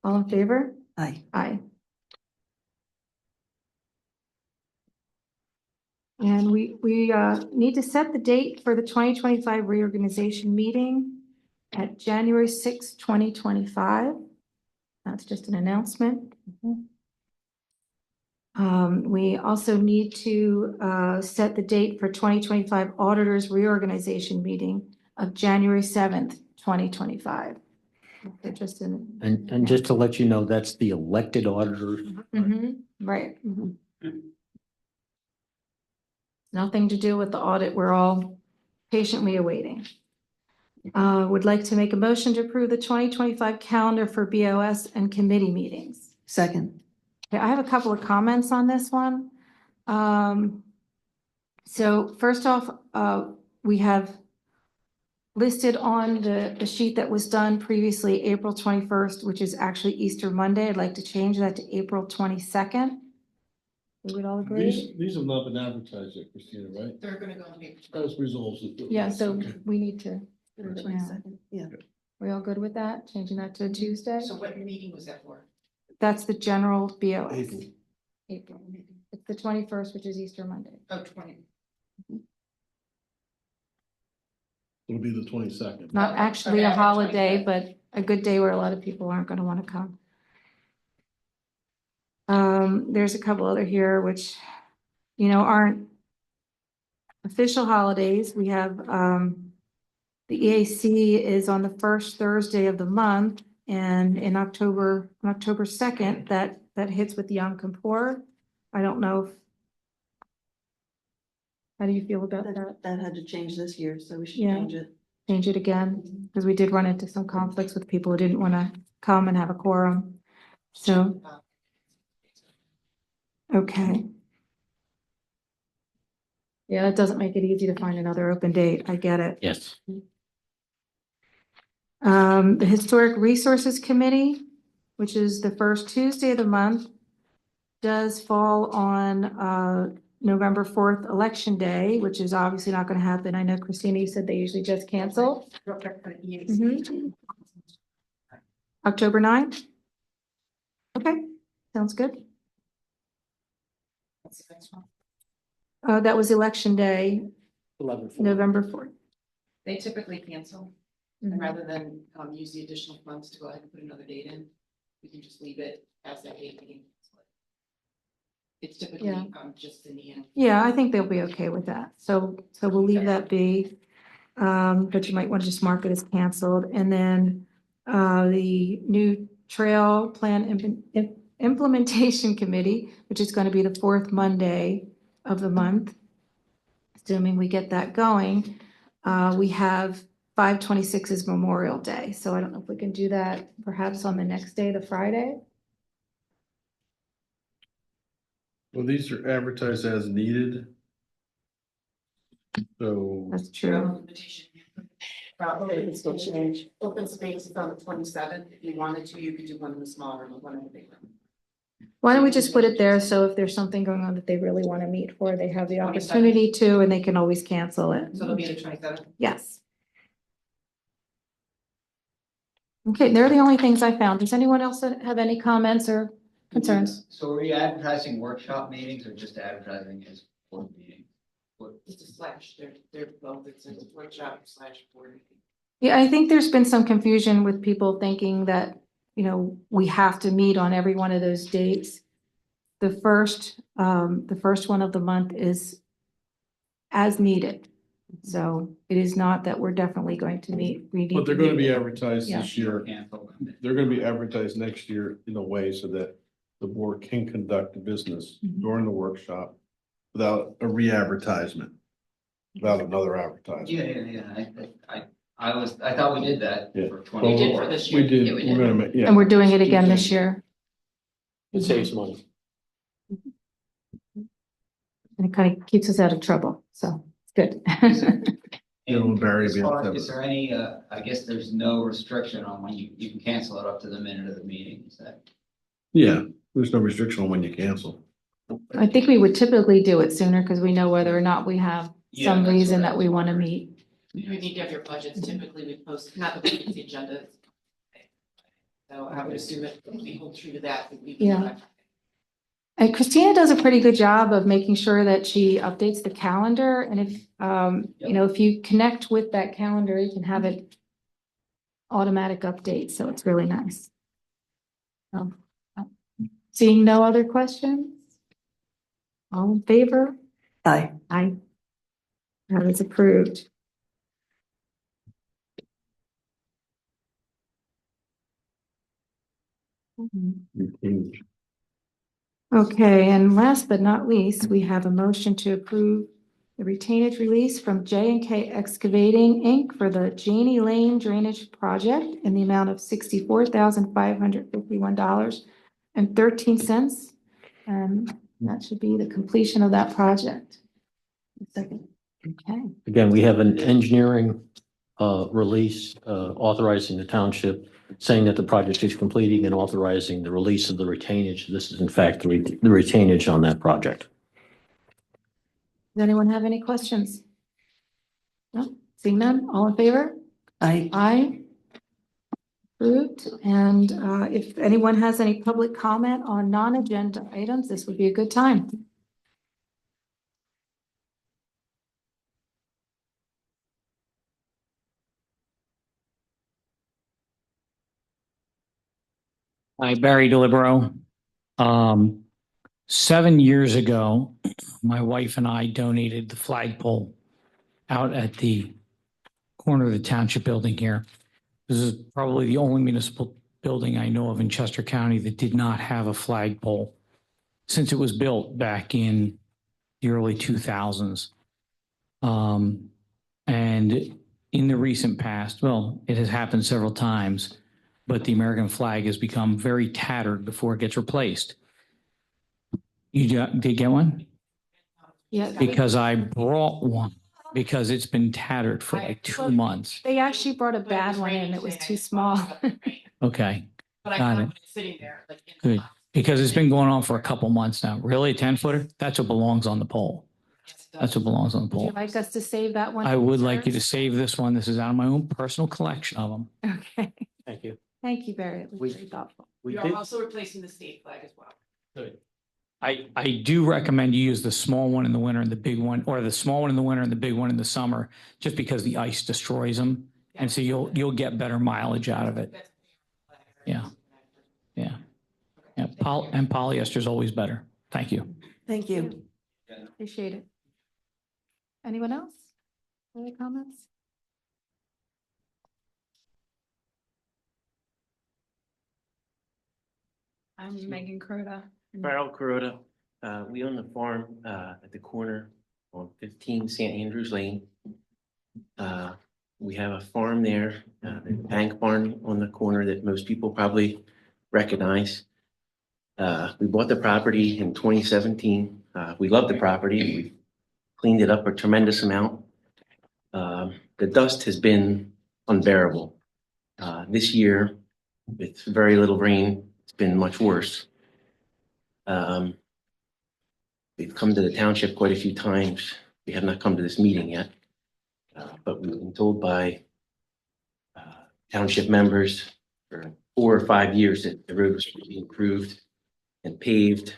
All in favor? Aye. Aye. And we need to set the date for the 2025 reorganization meeting at January 6, 2025. That's just an announcement. We also need to set the date for 2025 auditors reorganization meeting of January 7th, 2025. They're just in. And just to let you know, that's the elected auditor. Right. Nothing to do with the audit. We're all patiently awaiting. Would like to make a motion to approve the 2025 calendar for BOS and committee meetings. Second. Okay, I have a couple of comments on this one. So first off, we have listed on the sheet that was done previously, April 21st, which is actually Easter Monday. I'd like to change that to April 22nd. We would all agree? These have not been advertised yet, Christina, right? They're gonna go on the paper. As resolves. Yeah, so Okay. we need to. Yeah. We all good with that? Changing that to Tuesday? So what meeting was that for? That's the general BOS. April. April. It's the 21st, which is Easter Monday. Oh, 20. It'll be the 22nd. Not actually a holiday, but a good day where a lot of people aren't going to want to come. There's a couple other here which, aren't official holidays. We have the EAC is on the first Thursday of the month, and in October 2nd, that hits with Yom Kippur. I don't know if. How do you feel about that? That had to change this year, so we should Yeah. change it. Change it again, because we did run into some conflicts with people who didn't want to come and have a quorum. So, okay. Yeah, it doesn't make it easy to find another open date. I get it. Yes. The Historic Resources Committee, which is the first Tuesday of the month, does fall on November 4th, Election Day, which is obviously not going to happen. I know, Christina, you said they usually just cancel. October 9th? Okay, sounds good. That was Election Day, 11/4. November 4th. They typically cancel, and rather than use the additional funds to go ahead and put another date in, we can just leave it as that date being. It's typically Yeah. just in the end. Yeah, I think they'll be okay with that. So we'll leave that be. But you might want to just mark it as canceled. And then the new trail plan implementation committee, which is going to be the fourth Monday of the month, assuming we get that going. we have 5/26 is Memorial Day, so I don't know if we can do that perhaps on the next day, the Friday. Well, these are advertised as needed. So, That's true. Probably it's still change. Open space is on the 27th. If you wanted to, you could do one in the smaller one, one in the big one. Why don't we just put it there, so if there's something going on that they really want to meet for, they have the opportunity to, and they can always cancel it. So it'll be the 27th. Yes. Okay, they're the only things I found. Does anyone else have any comments or concerns? So are you advertising workshop meetings or just advertising as board meetings? It's a slash, they're both, it's a workshop / board meeting. Yeah, I think there's been some confusion with people thinking that, we have to meet on every one of those dates. The first one of the month is as needed. So it is not that we're definitely going to meet. but they're gonna be advertised Yeah. this year. Cancel them. They're gonna be advertised next year in a way so that the board can conduct the business Mhm. during the workshop without a re-advertisement, without another advertisement. I thought we did that Yeah. for We did 24. for this year. We did, Yeah, we we're gonna make, yeah. And we're doing it again this year. It saves money. And it kind of keeps us out of trouble. So it's good. You know, Barry, As be far- able to- Is there any, I guess there's no restriction on when you can cancel it up to the minute of the meeting, is that? Yeah, there's no restriction on when you cancel. I think we would typically do it sooner because we know whether or not we have Yeah, some that's reason what I that was we want to wondering. meet. You need to have your budgets. Typically, we post, not the budgets, the agenda. So I would assume if we hold true to that. Yeah. And Christina does a pretty good job of making sure that she updates the calendar. And if, if you connect with that calendar, you can have it automatic update. So it's really nice. Seeing no other questions? All in favor? Aye. Aye. That is approved. Okay, and last but not least, we have a motion to approve the retainage release from J&K Excavating, Inc. for the Janie Lane Drainage Project in the amount of $64,551.13. And that should be the completion of that project. Second. Okay. Again, we have an engineering release authorizing the township, saying that the project is completing and authorizing the release of the retainage. This is in fact the retainage on that project. Does anyone have any questions? No, seeing none, all in favor? Aye. Aye. Approved. And if anyone has any public comment on non-agenda items, this would be a good time. Hi, Barry DeLibero. 7 years ago, my wife and I donated the flagpole out at the corner of the township building here. This is probably the only municipal building I know of in Chester County that did not have a flagpole since it was built back in the early 2000s. And in the recent past, well, it has happened several times, but the American flag has become very tattered before it gets replaced. You did get one? Yeah. Because I brought one, because it's been tattered for like 2 months. They actually brought a bad one in. It was too small. Okay, But I got found it. it sitting there, like. in the Good. box. Because it's been going on for a couple months now. Really, a 10-footer? That's what belongs on the pole. Yes, it does. That's what belongs on the Would you pole. like us to save that one? I would like you to Reserves? save this one. This is out of my own personal collection of them. Okay. Thank you. Thank you, Barry. It was We- very thoughtful. We We did, are also replacing the state flag as well. I do recommend you use the small one in the winter and the big one, or the small one in the winter and the big one in the summer, just because the ice destroys them. And so you'll get better mileage out of it. Yeah. Yeah. Yeah. And polyester is always better. Thank you. Thank you. Appreciate it. Anyone else? Any comments? I'm Megan Croda. Farrell Kuroda. We own the farm at the corner on 15 St. Andrews Lane. We have a farm there, the bank barn on the corner that most people probably recognize. We bought the property in 2017. We love the property. We cleaned it up a tremendous amount. The dust has been unbearable. This year, with very little rain, it's been much worse. We've come to the township quite a few times. We have not come to this meeting yet. But we've been told by township members for 4 or 5 years that the road was to be improved and paved.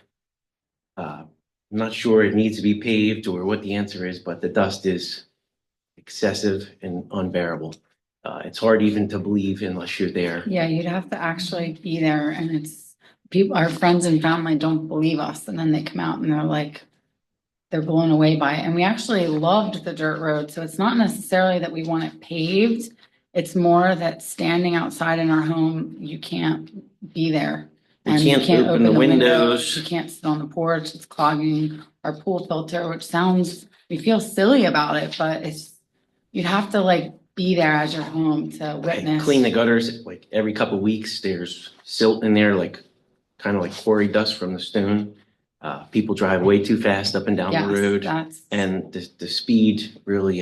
I'm not sure it needs to be paved or what the answer is, but the dust is excessive and unbearable. It's hard even to believe unless you're there. Yeah, you'd have to actually be there, and it's people, our friends and family don't believe us, and then they come out and they're like, they're blown away by it. And we actually loved the dirt road, so it's not necessarily that we want it paved. It's more that standing outside in our home, you can't be there. We And can't you can't open the windows. You can't sit on the porch. It's clogging our pool filter, which sounds, we feel silly about it, but you'd have to like be there as your home to I witness. clean the gutters like every couple of weeks. There's silt in there, like kind of like quarry dust from the stone. People drive way too fast up and down the Yes, road, that's. and the speed really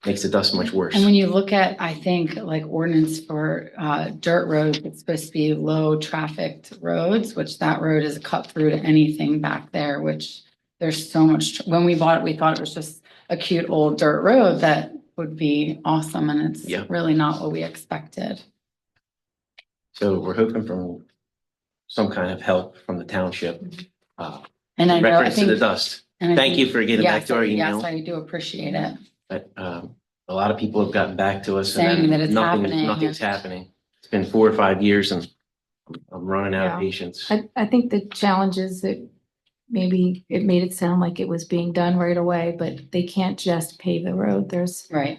makes the dust much worse. And when you look at, I think, like ordinance for dirt roads, it's supposed to be low trafficked roads, which that road is a cut through to anything back there, which there's so much, when we bought it, we thought it was just a cute old dirt road that would be awesome, and it's Yeah. really not what we expected. So we're hoping for some kind of help from the township. And I in know, I reference to the think. dust. and I Thank think- you for getting back yes, to our email. Yes, I do appreciate it. But a lot of people have gotten back to us Saying and that then it's happening. nothing's happening. It's been 4 or 5 years and I'm running out Yeah. of patience. I think the challenge is that maybe it made it sound like it was being done right away, but they can't just pave the road. There's Right.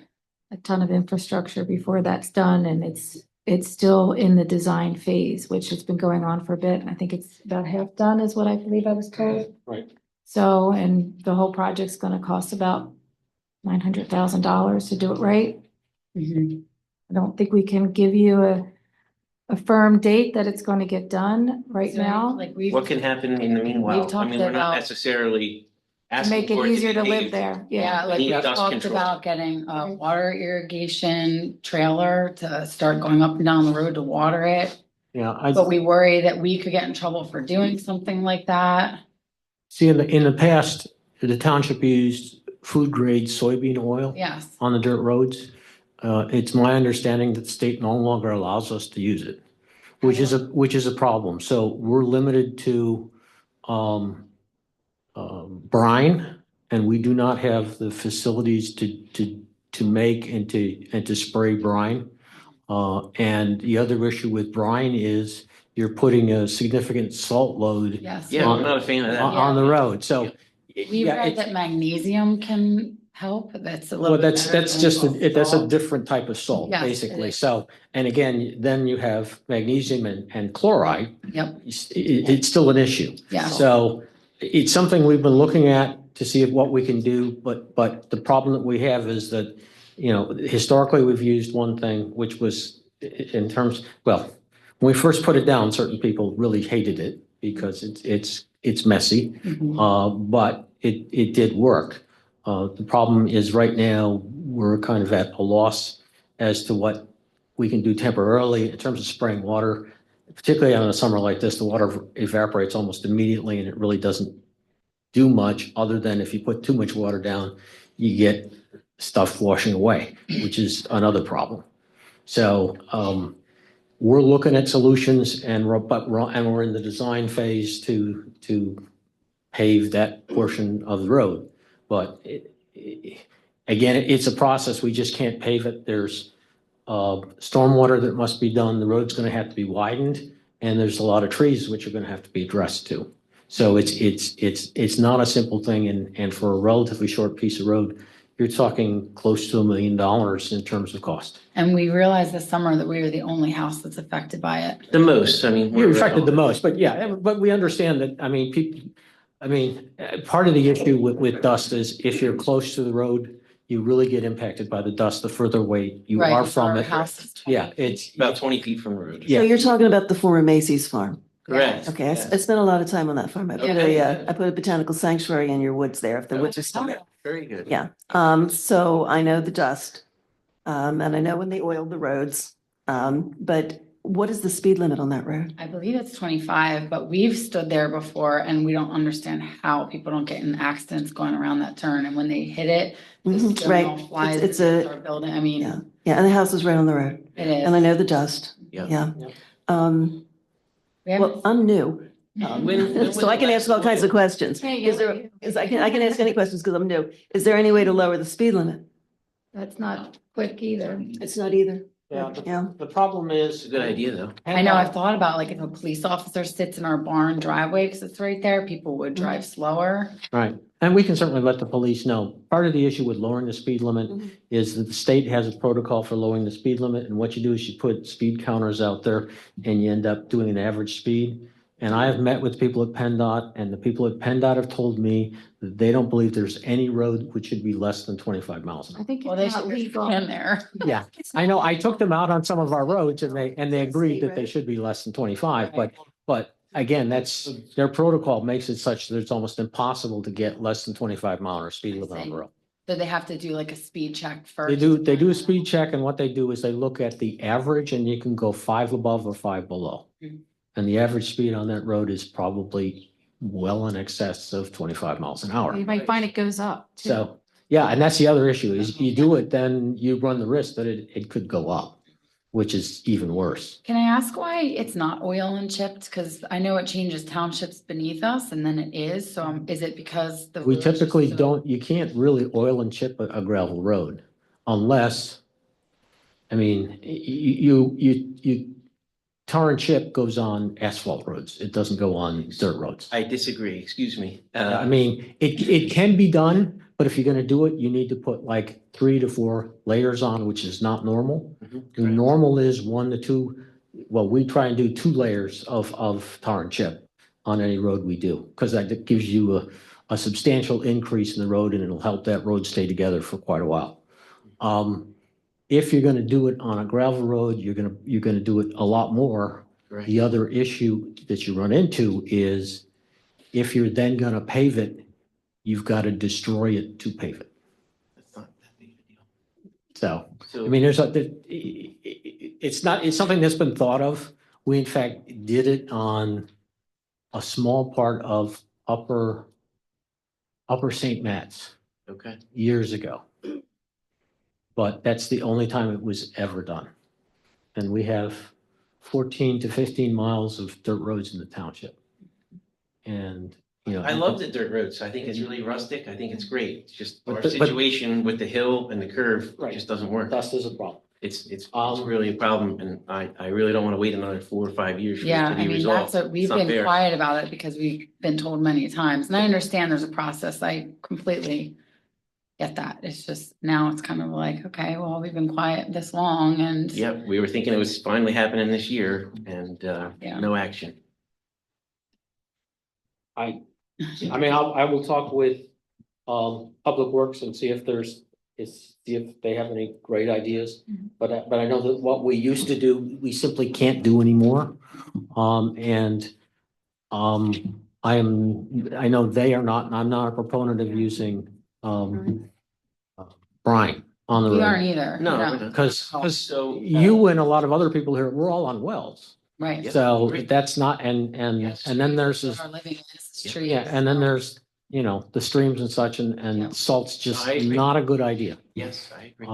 a ton of infrastructure before that's done, and it's still in the design phase, which has been going on for a bit. I think it's about half done is what I believe I was told. Right. So, and the whole project's gonna cost about $900,000 to do it right. Mhm. I don't think we can give you a firm date that it's gonna get done right So, now. Like we've. What can happen in the meanwhile? I talked mean, we're not about- necessarily To asking make it for easier be to live paved. there, Yeah, yeah. like need we dust talked control. about getting a water irrigation trailer to start going up and down the road to water it. Yeah, But we worry that we could get in trouble for doing something like that. see, in the past, the township used food grade soybean oil Yes. on the dirt roads. It's my understanding that the state no longer allows us to use it, which is a problem. So we're limited to brine, and we do not have the facilities to make and to spray brine. And the other issue with brine is you're putting a significant salt load Yes. Yeah, I'm not a fan of that. on the road. So We've yeah, read it's- that magnesium can help. That's a little. well, bit that's better than just, that's a salt. different type of salt, Yes, it basically. is. So, and again, then you have magnesium and chloride. Yep. It's still an issue. Yeah. So it's something we've been looking at to see what we can do, but the problem that we have is that, you know, historically, we've used one thing, which was in terms, well, when we first put it down, certain people really hated it because it's messy, Mhm. but it did work. The problem is right now, we're kind of at a loss as to what we can do temporarily in terms of spraying water. Particularly on a summer like this, the water evaporates almost immediately and it really doesn't do much other than if you put too much water down, you get stuff washing away, which is another problem. So we're looking at solutions and we're in the design phase to pave that portion of the road. But again, it's a process. We just can't pave it. There's stormwater that must be done. The road's going to have to be widened, and there's a lot of trees which are going to have to be addressed too. So it's not a simple thing, and for a relatively short piece of road, you're talking close to $1 million in terms of cost. And we realized this summer that we were the only house that's affected by it. The most, I mean. You're affected the most, but yeah, but we understand that, I mean, people, part of the issue with dust is if you're close to the road, you really get impacted by the dust the further away you Right, are 'cause from our it. house is Yeah, it's About 20 feet from the road. Yeah. So you're talking about the former Macy's farm? Correct. Okay, I spent a lot of time on that farm. I put I put a botanical sanctuary in your woods there, if the woods are still there. Very good. Yeah, so I know the dust, and I know when they oiled the roads. But what is the speed limit on that road? I believe it's 25, but we've stood there before and we don't understand how people don't get in accidents going around that turn. And when they hit it, the Mhm, stone right. all flies It's against a- our building. I mean, Yeah, yeah, and the house is right on the road, it is. and I know the dust. Yeah. Yeah. Yep. We haven't- Well, I'm new. When was So I the can last ask all kinds of oil? questions. Hey, Is there, I can ask any questions because I'm new. Is there any way to lower the speed limit? That's not quick either. It's not either. Yeah, Yeah. the problem is. It's a good idea, though. I know, I've thought about like if a police officer sits in our barn driveway, because it's right there, people would drive slower. Right, and we can certainly let the police know. Part of the issue with lowering the speed limit Mhm. is that the state has a protocol for lowering the speed limit, and what you do is you put speed counters out there and you end up doing an average speed. And I have met with people at PennDOT, and the people at PennDOT have told me that they don't believe there's any road which should be less than 25 miles an I hour. think Well, they it's not should legal. in there. Yeah, I know, I took them out on some of our roads and they agreed that they should be less than 25, but again, that's, their protocol makes it such that it's almost impossible to get less than 25-mile-an-hour speed limit on the road. So they have to do like a speed check first. They do a speed check, and what they do is they look at the average, and you can go 5 above or 5 below. Mhm. And the average speed on that road is probably well in excess of 25 miles an hour. You might find it goes up too. So, yeah, and that's the other issue is you do it, then you run the risk that it could go up, which is even worse. Can I ask why it's not oil and chipped? Because I know it changes townships beneath us and then it is. So is it because the. We road is typically so- don't, you can't really oil and chip a gravel road unless, I mean, you tar and chip goes on asphalt roads. It doesn't go on dirt roads. I disagree, excuse me. I mean, it can be done, but if you're gonna do it, you need to put like 3 to 4 layers on, which is not normal. The normal is 1 to 2, well, we try and do 2 layers of tar and chip on any road we do, because that gives you a substantial increase in the road and it'll help that road stay together for quite a while. If you're gonna do it on a gravel road, you're gonna do it a lot more. Correct. The other issue that you run into is if you're then gonna pave it, you've got to destroy it to pave it. That's not that big a deal. So, So. I mean, it's something that's been thought of. We in fact did it on a small part of upper St. Matt's Okay. years ago. But that's the only time it was ever done. And we have 14 to 15 miles of dirt roads in the township. And, you know. I love the dirt roads. I think it's really rustic. I think it's great. It's just But our the- situation with the hill and the curve Right. just doesn't work. Dust is a problem. It's really a problem and I really don't want to wait another 4 or 5 years for Yeah, it to I be mean, resolved. that's what, we've It's not been fair. quiet about it because we've been told many times. And I understand there's a process. I completely get that. It's just now it's kind of like, okay, well, we've been quiet this long and. Yep, we were thinking it was finally happening this year and Yeah. no action. I mean, I will talk with, Public Works and see if see if they have any great ideas. Mhm. But I know that what we used to do, we simply can't do anymore. I know they are not, and I'm not a proponent of using, brine on the We aren't road. either. No, no. we're not. Because So. you and a lot of other people here, we're all on wells. Right. Yeah. So Great. that's not, and Yes. then there's this, Our living is Yeah. trees. yeah, and then there's, you know, the streams and such, Yeah. and salt's just I agree. not a good idea. Yes, I agree.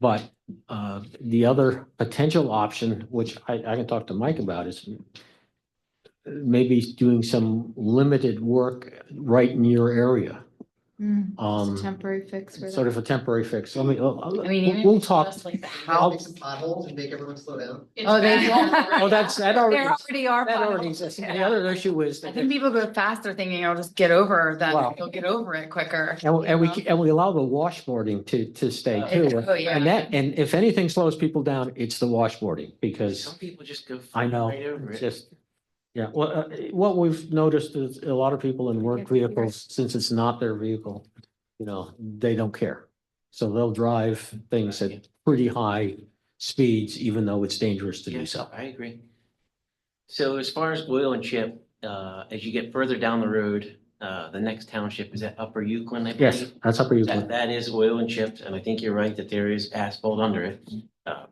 But the other potential option, which I can talk to Mike about, is maybe doing some limited work right in your area. Just a temporary fix for Sort that. of a temporary fix. I mean, I mean, even we'll if it's talk. just like the I'll- house. Potholes and make everyone slow down. Oh, they. Oh, that already, There already are. that already potholes. exists. And the other issue is I that. think people go faster thinking I'll just get over that, Wow. you'll get over it quicker. And we allow the washboarding to stay too. Oh, yeah. And if anything slows people down, it's the washboarding because Some people just go. I know, right over it's it. just, yeah, well, what we've noticed is a lot of people in work vehicles, since it's not their vehicle, you know, they don't care. So they'll drive things at pretty high speeds, even though it's dangerous to do Yes, so. I agree. So as far as oil and chip, as you get further down the road, the next township is at Upper Euclid, I Yes, believe. that's Upper Euclid. That is oil and chips, and I think you're right that there is asphalt under it.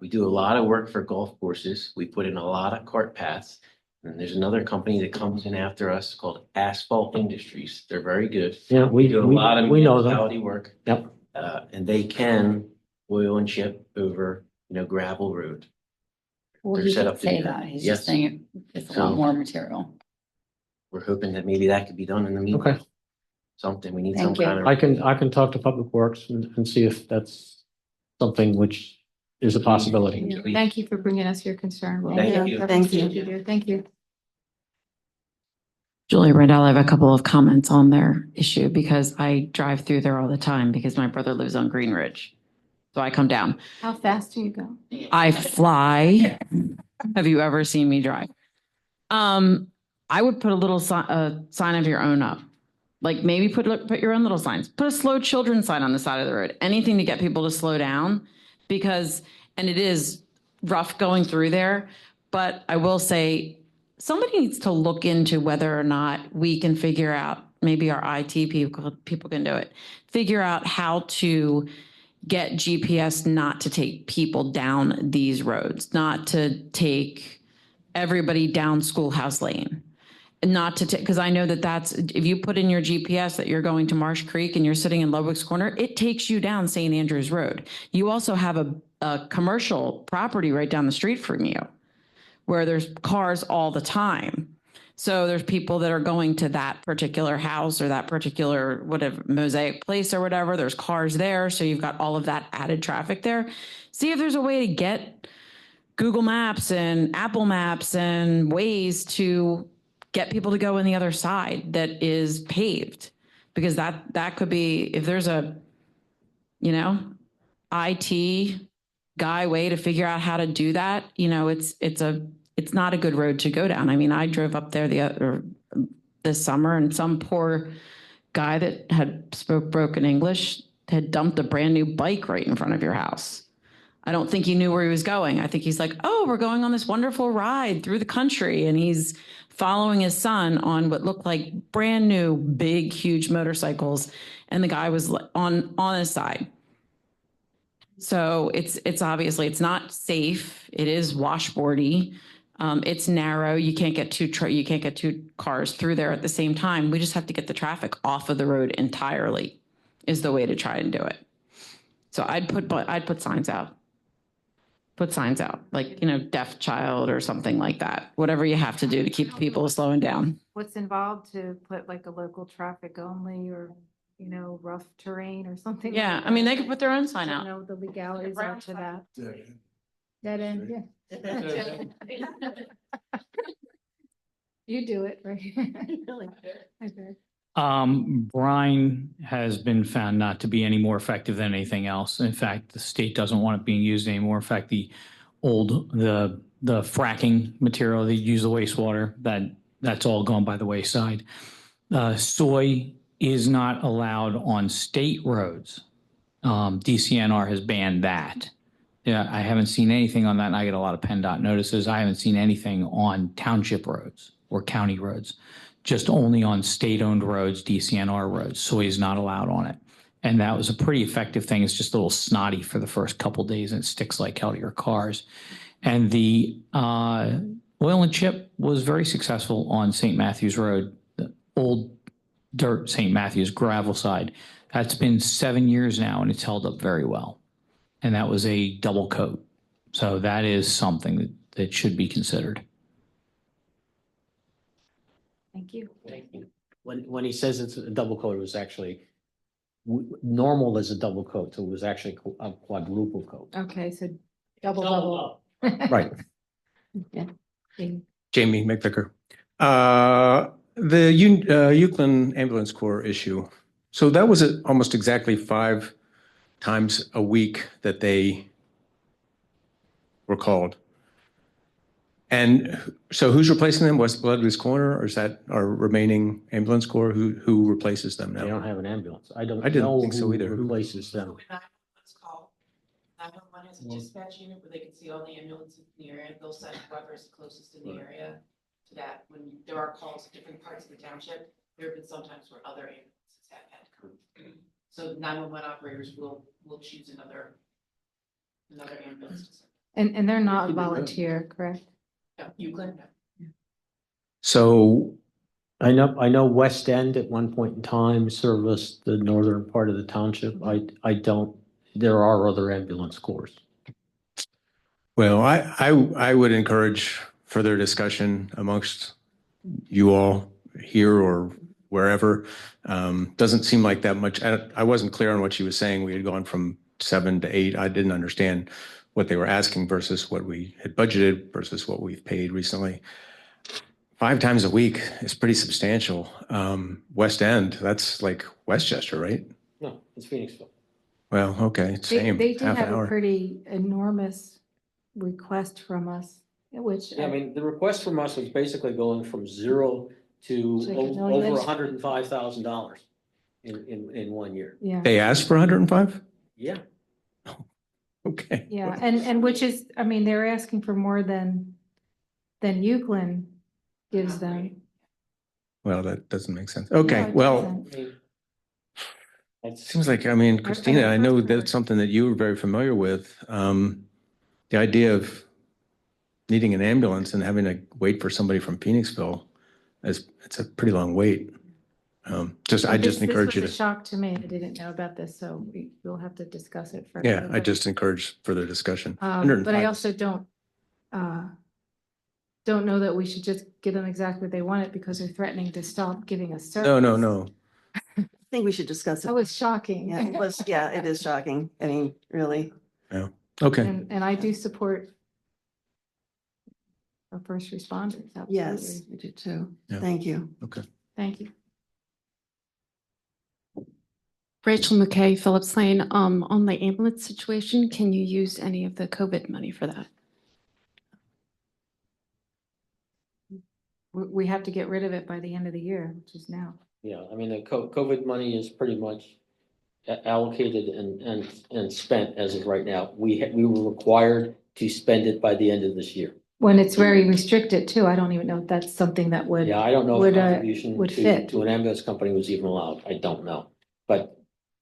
We do a lot of work for golf courses. We put in a lot of cart paths. And there's another company that comes in after us called Asphalt Industries. They're very good. Yeah, we Do a lot of we know them. municipality work. Yep. And they can oil and chip over, gravel road. Well, They're he set did up to say do that. that. He's Yes. just saying it's a So- lot more material. We're hoping that maybe that could be done in the meantime. Okay. Something, we need Thank some you. kind of. I can talk to Public Works and see if that's something which is a possibility. Yeah, thank you for bringing us your concern. Will. Thank you. Thank you. dear. Thank you. Julie Rendell, I have a couple of comments on their issue because I drive through there all the time because my brother lives on Green Ridge. So I come down. How fast do you go? I fly. Have you ever seen me drive? I would put a little sign of your own up. Like maybe put your own little signs. Put a slow children sign on the side of the road. Anything to get people to slow down because, and it is rough going through there, but I will say somebody needs to look into whether or not we can figure out, maybe our IT people can do it, figure out how to get GPS not to take people down these roads, not to take everybody down Schoolhouse Lane. Not to take, because I know that that's, if you put in your GPS that you're going to Marsh Creek and you're sitting in Lubbock's Corner, it takes you down St. Andrews Road. You also have a commercial property right down the street from you where there's cars all the time. So there's people that are going to that particular house or that particular whatever Mosaic Place or whatever. There's cars there. So you've got all of that added traffic there. See if there's a way to get Google Maps and Apple Maps and Waze to get people to go on the other side that is paved. Because that could be, if there's a, IT guy way to figure out how to do that, it's not a good road to go down. I mean, I drove up there this summer and some poor guy that had spoke broken English had dumped a brand new bike right in front of your house. I don't think he knew where he was going. I think he's like, oh, we're going on this wonderful ride through the country. And he's following his son on what looked like brand new, big, huge motorcycles. And the guy was on his side. So it's obviously, it's not safe. It is washboardy. It's narrow. You can't get two cars through there at the same time. We just have to get the traffic off of the road entirely is the way to try and do it. So I'd put signs out. Put signs out, like, deaf child or something like that. Whatever you have to do to keep people slowing down. What's involved to put like a local traffic only or, rough terrain or something? Yeah, like I mean, that? they could put their own sign I don't out. know the legalities are to that. Dead end, yeah. You do it, right? Okay. Brine has been found not to be any more effective than anything else. In fact, the state doesn't want it being used anymore. In fact, the fracking material, they use the wastewater, that's all gone by the wayside. Soy is not allowed on state roads. DCNR has banned that. Yeah, I haven't seen anything on that, and I get a lot of PennDOT notices. I haven't seen anything on township roads or county roads. Just only on state-owned roads, DCNR roads. Soy is not allowed on it. And that was a pretty effective thing. It's just a little snotty for the first couple of days and it sticks like hell to your cars. And the oil and chip was very successful on St. Matthews Road, the old dirt St. Matthews gravel side. That's been 7 years now and it's held up very well. And that was a double coat. So that is something that should be considered. Thank you. When he says it's a double coat, it was actually normal as a double coat, so it was actually a quadruple coat. Okay, so double. Right. Yeah. Jamie McVicker. The Euclid Ambulance Corps issue. So that was almost exactly 5 times a week that they were called. And so who's replacing them? West Ludwig's Corner, or is that our remaining ambulance corps? Who replaces them now? They don't have an ambulance. I didn't know think so who either. replaces them. 911 has a dispatch unit where they can see all the ambulances in the area. They'll send whoever's closest in the area to that. When there are calls in different parts of the township, there have been some times where other ambulances have had to come. So 911 operators will choose another ambulance. And they're not volunteer, correct? No, Euclid, no. So I know West End at one point in time serviced the northern part of the township. I don't, there are other ambulance corps. well, I would encourage further discussion amongst you all here or wherever. Doesn't seem like that much. I wasn't clear on what she was saying. We had gone from 7 to 8. I didn't understand what they were asking versus what we had budgeted versus what we've paid recently. 5 times a week is pretty substantial. West End, that's like Westchester, right? No, it's Phoenixville. Well, okay, same, They did half an have a hour. pretty enormous request from us, which. Yeah, I mean, the request from us was basically going from 0 to Like $1 over million. $105,000 in 1 year. Yeah. They asked for 105? Yeah. Okay. Yeah, and which is, I mean, they're asking for more than Euclid gives them. Well, that doesn't make sense. No, Okay, it well, doesn't. seems like, I mean, Christina, I know that's something that you were very familiar with. The idea of needing an ambulance and having to wait for somebody from Phoenixville it's a pretty long wait. I just encourage you This was a to, shock to me. I didn't know about this, so we'll have to discuss it further. yeah, I just encourage further discussion. But I 105. also don't know that we should just give them exactly what they wanted because they're threatening to stop giving us service. No. I think we should discuss it. That was shocking. Yeah, it was, yeah, it is shocking. I mean, really. Yeah, okay. And I do support our first responders. Yes, Absolutely. we do too. Yeah. Thank you. Okay. Thank you. Rachel McKay, Phillips Lane. On the ambulance situation, can you use any of the COVID money for that? We have to get rid of it by the end of the year, which is now. Yeah, I mean, the COVID money is pretty much allocated and spent as of right now. We were required to spend it by the end of this year. When it's very restricted too, I don't even know if that's something that would. Yeah, I don't know if contribution would fit. to an ambulance company was even allowed. I don't know. But,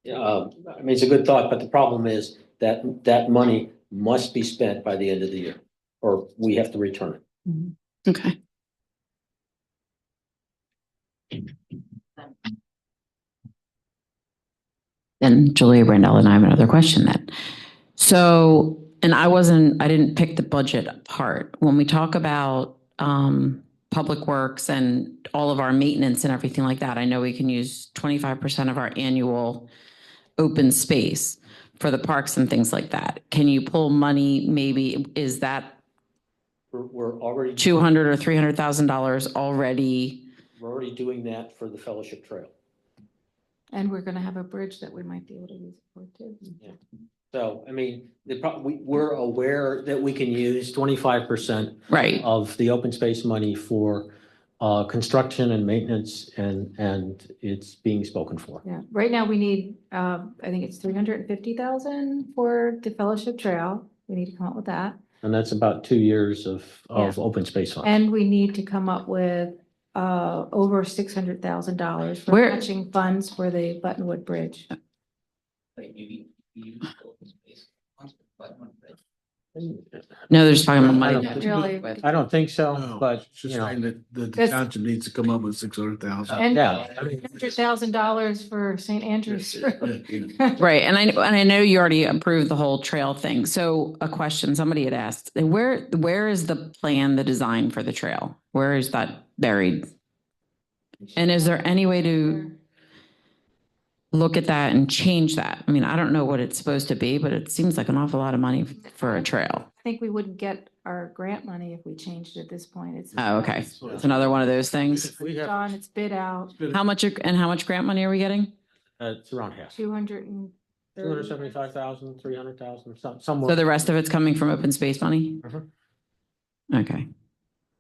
I mean, it's a good thought, but the problem is that money must be spent by the end of the year, or we have to return it. Okay. Then Julia Brandel and I have another question then. So, and I didn't pick the budget apart. When we talk about public works and all of our maintenance and everything like that, I know we can use 25% of our annual open space for the parks and things like that. Can you pull money, maybe, is that We're already. $200,000 or $300,000 already? We're already doing that for the Fellowship Trail. And we're gonna have a bridge that we might be able to use for too. Yeah. So, I mean, we're aware that we can use 25% Right. of the open space money for construction and maintenance, and it's being spoken for. Yeah, right now we need, I think it's 350,000 for the Fellowship Trail. We need to come up with that. And that's about 2 years of open space funds. And we need to come up with over $600,000 for Where- matching funds for the Buttonwood Bridge. Like you open space, but one bridge. No, they're just talking about money. Not really. I don't think so, No, but, it's just you know. saying that the That's- township needs to come up with 600,000. And Yeah. $100,000 for St. Andrews. Right, and I know you already approved the whole trail thing. So a question somebody had asked: where is the plan, the design for the trail? Where is that buried? And is there any way to look at that and change that? I mean, I don't know what it's supposed to be, but it seems like an awful lot of money for a trail. I think we wouldn't get our grant money if we changed it at this point. It's. Oh, okay. It's another one of those things. John, it's bid out How much grant money are we getting? It's around half. 230. 275,000, 300,000, somewhere. So the rest of it's coming from open space money? Mhm. Okay.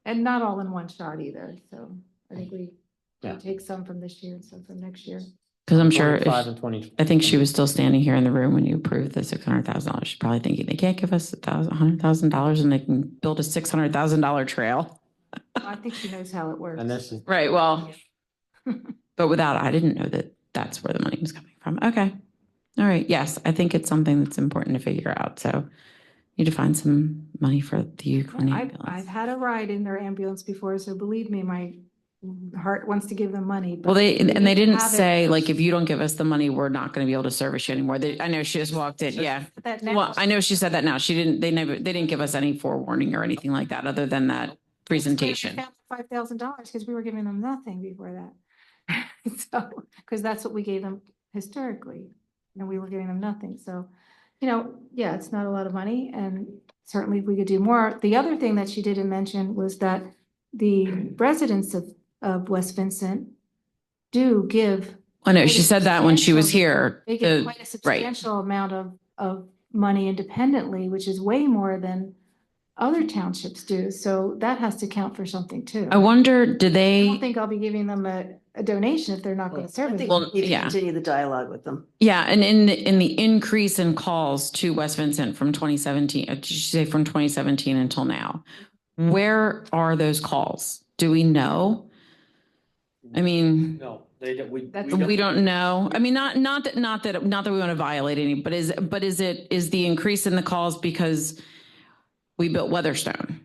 And not all in one shot either, so I think we Yeah. take some from this year and some from next year. Because I'm sure 25 if, and 20. I think she was still standing here in the room when you approved the $600,000. She's probably thinking they can't give us $100,000 and they can build a $600,000 trail. I think she knows how it works. And this is, Right. Well, but without, I didn't know that that's where the money was coming from. Okay. All right. Yes. I think it's something that's important to figure out. So need to find some money for the Euclid I've ambulance. had a ride in their ambulance before, so believe me, my heart wants to give them money. Well, they didn't have it- say like, if you don't give us the money, we're not going to be able to service you anymore. I know she just walked in. Yeah. that now. Well, I know she said that now. She didn't, they didn't give us any forewarning or anything like that other than that presentation. $5,000 because we were giving them nothing before that. So, because that's what we gave them historically, and we were giving them nothing. So, yeah, it's not a lot of money, and certainly if we could do more. The other thing that she didn't mention was that the residents of West Vincent do give. I know quite she a said that when she was substantial- here. They give the- quite a right. substantial amount of money independently, which is way more than other townships do. So that has to count for something too. I wonder, do I don't they, think I'll be giving them a donation if they're not going to I service. think it. we need to yeah. continue the dialogue with them. yeah, and in the increase in calls to West Vincent from 2017, did you say from 2017 until now? Where are those calls? Do we know? I mean, no, they don't, we don't know. I mean, not that we want to violate any, but is the increase in the calls because we built Weatherstone?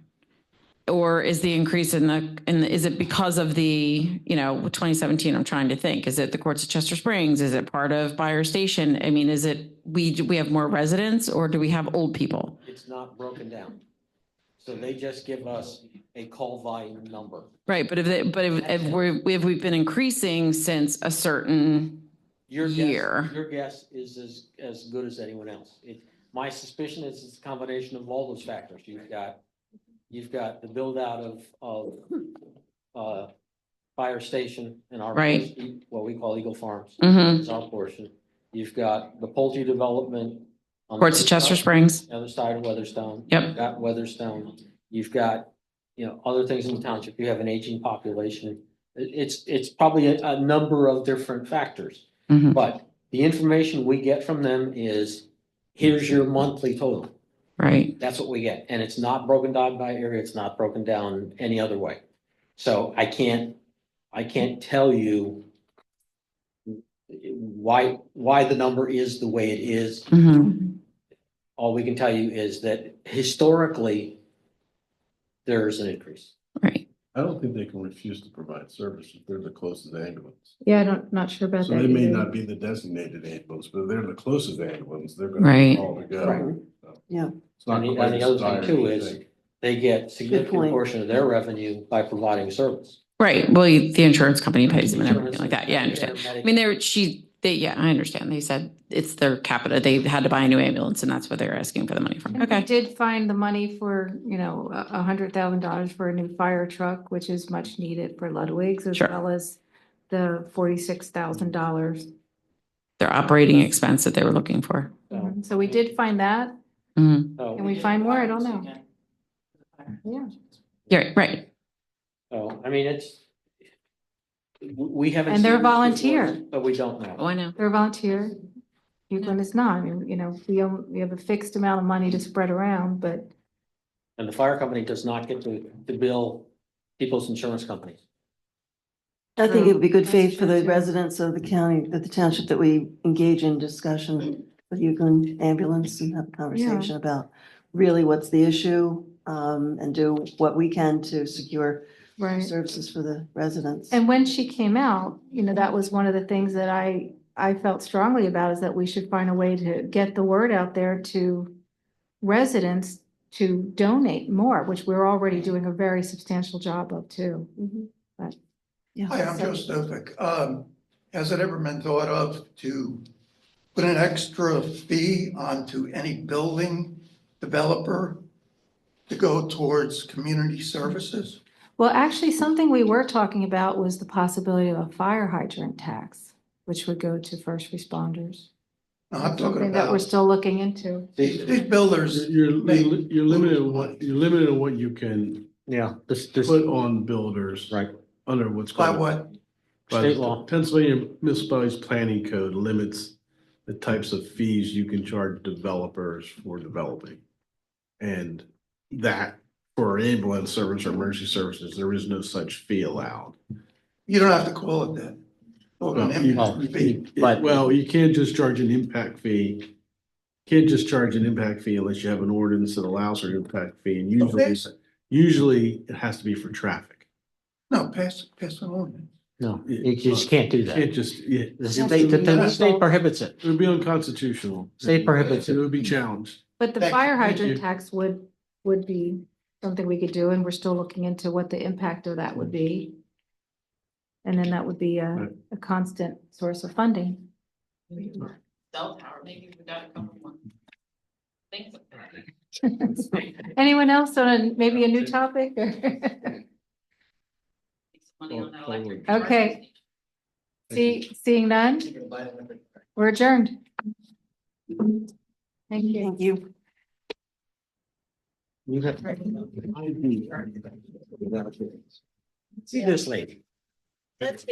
Or is the increase is it because of the, 2017, I'm trying to think, is it the courts of Chester Springs? Is it part of Buyer Station? I mean, is it, we have more residents or do we have old people? It's not broken down. So they just give us a call volume number. Right, but if we've been increasing since a certain year. Your guess is as good as anyone else. My suspicion is it's a combination of all those factors. You've got the build out of Fire Station and our Right. portion, what we call Eagle Farms Mhm. is our portion. You've got the poultry development on the Courts of other Chester side- Springs. the other side of Weatherstone. Yep. You've got Weatherstone. You've got, other things in the township. You have an aging population. It's probably a number of different factors. Mhm. But the information we get from them is, here's your monthly total. Right. That's what we get. And it's not broken down by area. It's not broken down any other way. So I can't tell you why the number is the way it is. Mhm. All we can tell you is that historically, there's an increase. Right. I don't think they can refuse to provide service if they're the closest ambulance. Yeah, not sure about So that. they may either. not be the designated ambulance, but if they're the closest ambulance, they're gonna Right. be called to go. Right. So Yeah. It's not And the quite as other dire thing too as you is think. they get significant point. portion of their revenue by providing service. Right. Well, the insurance company pays them and Insurance everything like that. Yeah, I understand. and I mean, I understand. They said it's their capita. They had to buy a new ambulance and that's what they're asking for the money from. And we Okay. did find the money for, $100,000 for a new fire truck, which is much needed for Ludwig's, as Sure. well as the $46,000. Their operating expense that they were looking for. So we did find that. Mhm. So, Can we find more? I don't know. Yeah. Yeah, right. so, I mean, we haven't. And they're seen this before, volunteer. But we don't know. Oh, I know. They're a volunteer. Euclid is not. I mean, we have a fixed amount of money to spread around, but And the fire company does not get to bill people's insurance companies. I think it would be good That's faith for true, the too. residents of the county, of the township, that we engage in discussion with Euclid Ambulance and have a conversation about really what's the issue, and do what we can to secure right. services for the residents. And when she came out, that was one of the things that I felt strongly about, is that we should find a way to get the word out there to residents to donate more, which we're already doing a very substantial job of too. But Hi, I'm Joe Stovic. Has it ever been thought of to put an extra fee onto any building developer to go towards community services? Well, actually, something we were talking about was the possibility of a fire hydrant tax, which would go to first responders. No, I'm talking Something that we're about still looking into. these builders. You're limited in what you can Yeah, put on builders. Right. Under what's By called what? But State law. Pennsylvania Municipalities Planning Code limits the types of fees you can charge developers for developing. And that for ambulance service or emergency services, there is no such fee allowed. You don't have to call it that. Call it an ambulance fee. Well, you can't just charge an impact fee. Can't just charge an impact fee unless you have an ordinance that allows for an impact fee. And usually it has to be for traffic. No, pass an ordinance. No, you just can't do that. Can't just, yeah. The state prohibits it. It would be unconstitutional. State prohibits It it. would be challenged. But the Thank fire you. hydrant tax would be something we could do, and we're still looking into what the impact of that would be. And then that would be a constant source of funding. Cell tower, maybe we got a couple more things up there. Anyone else on maybe a new topic or? Money on that electric. Okay. Seeing none, we're adjourned. Thank you. Thank you. You have. See this lady. Let's be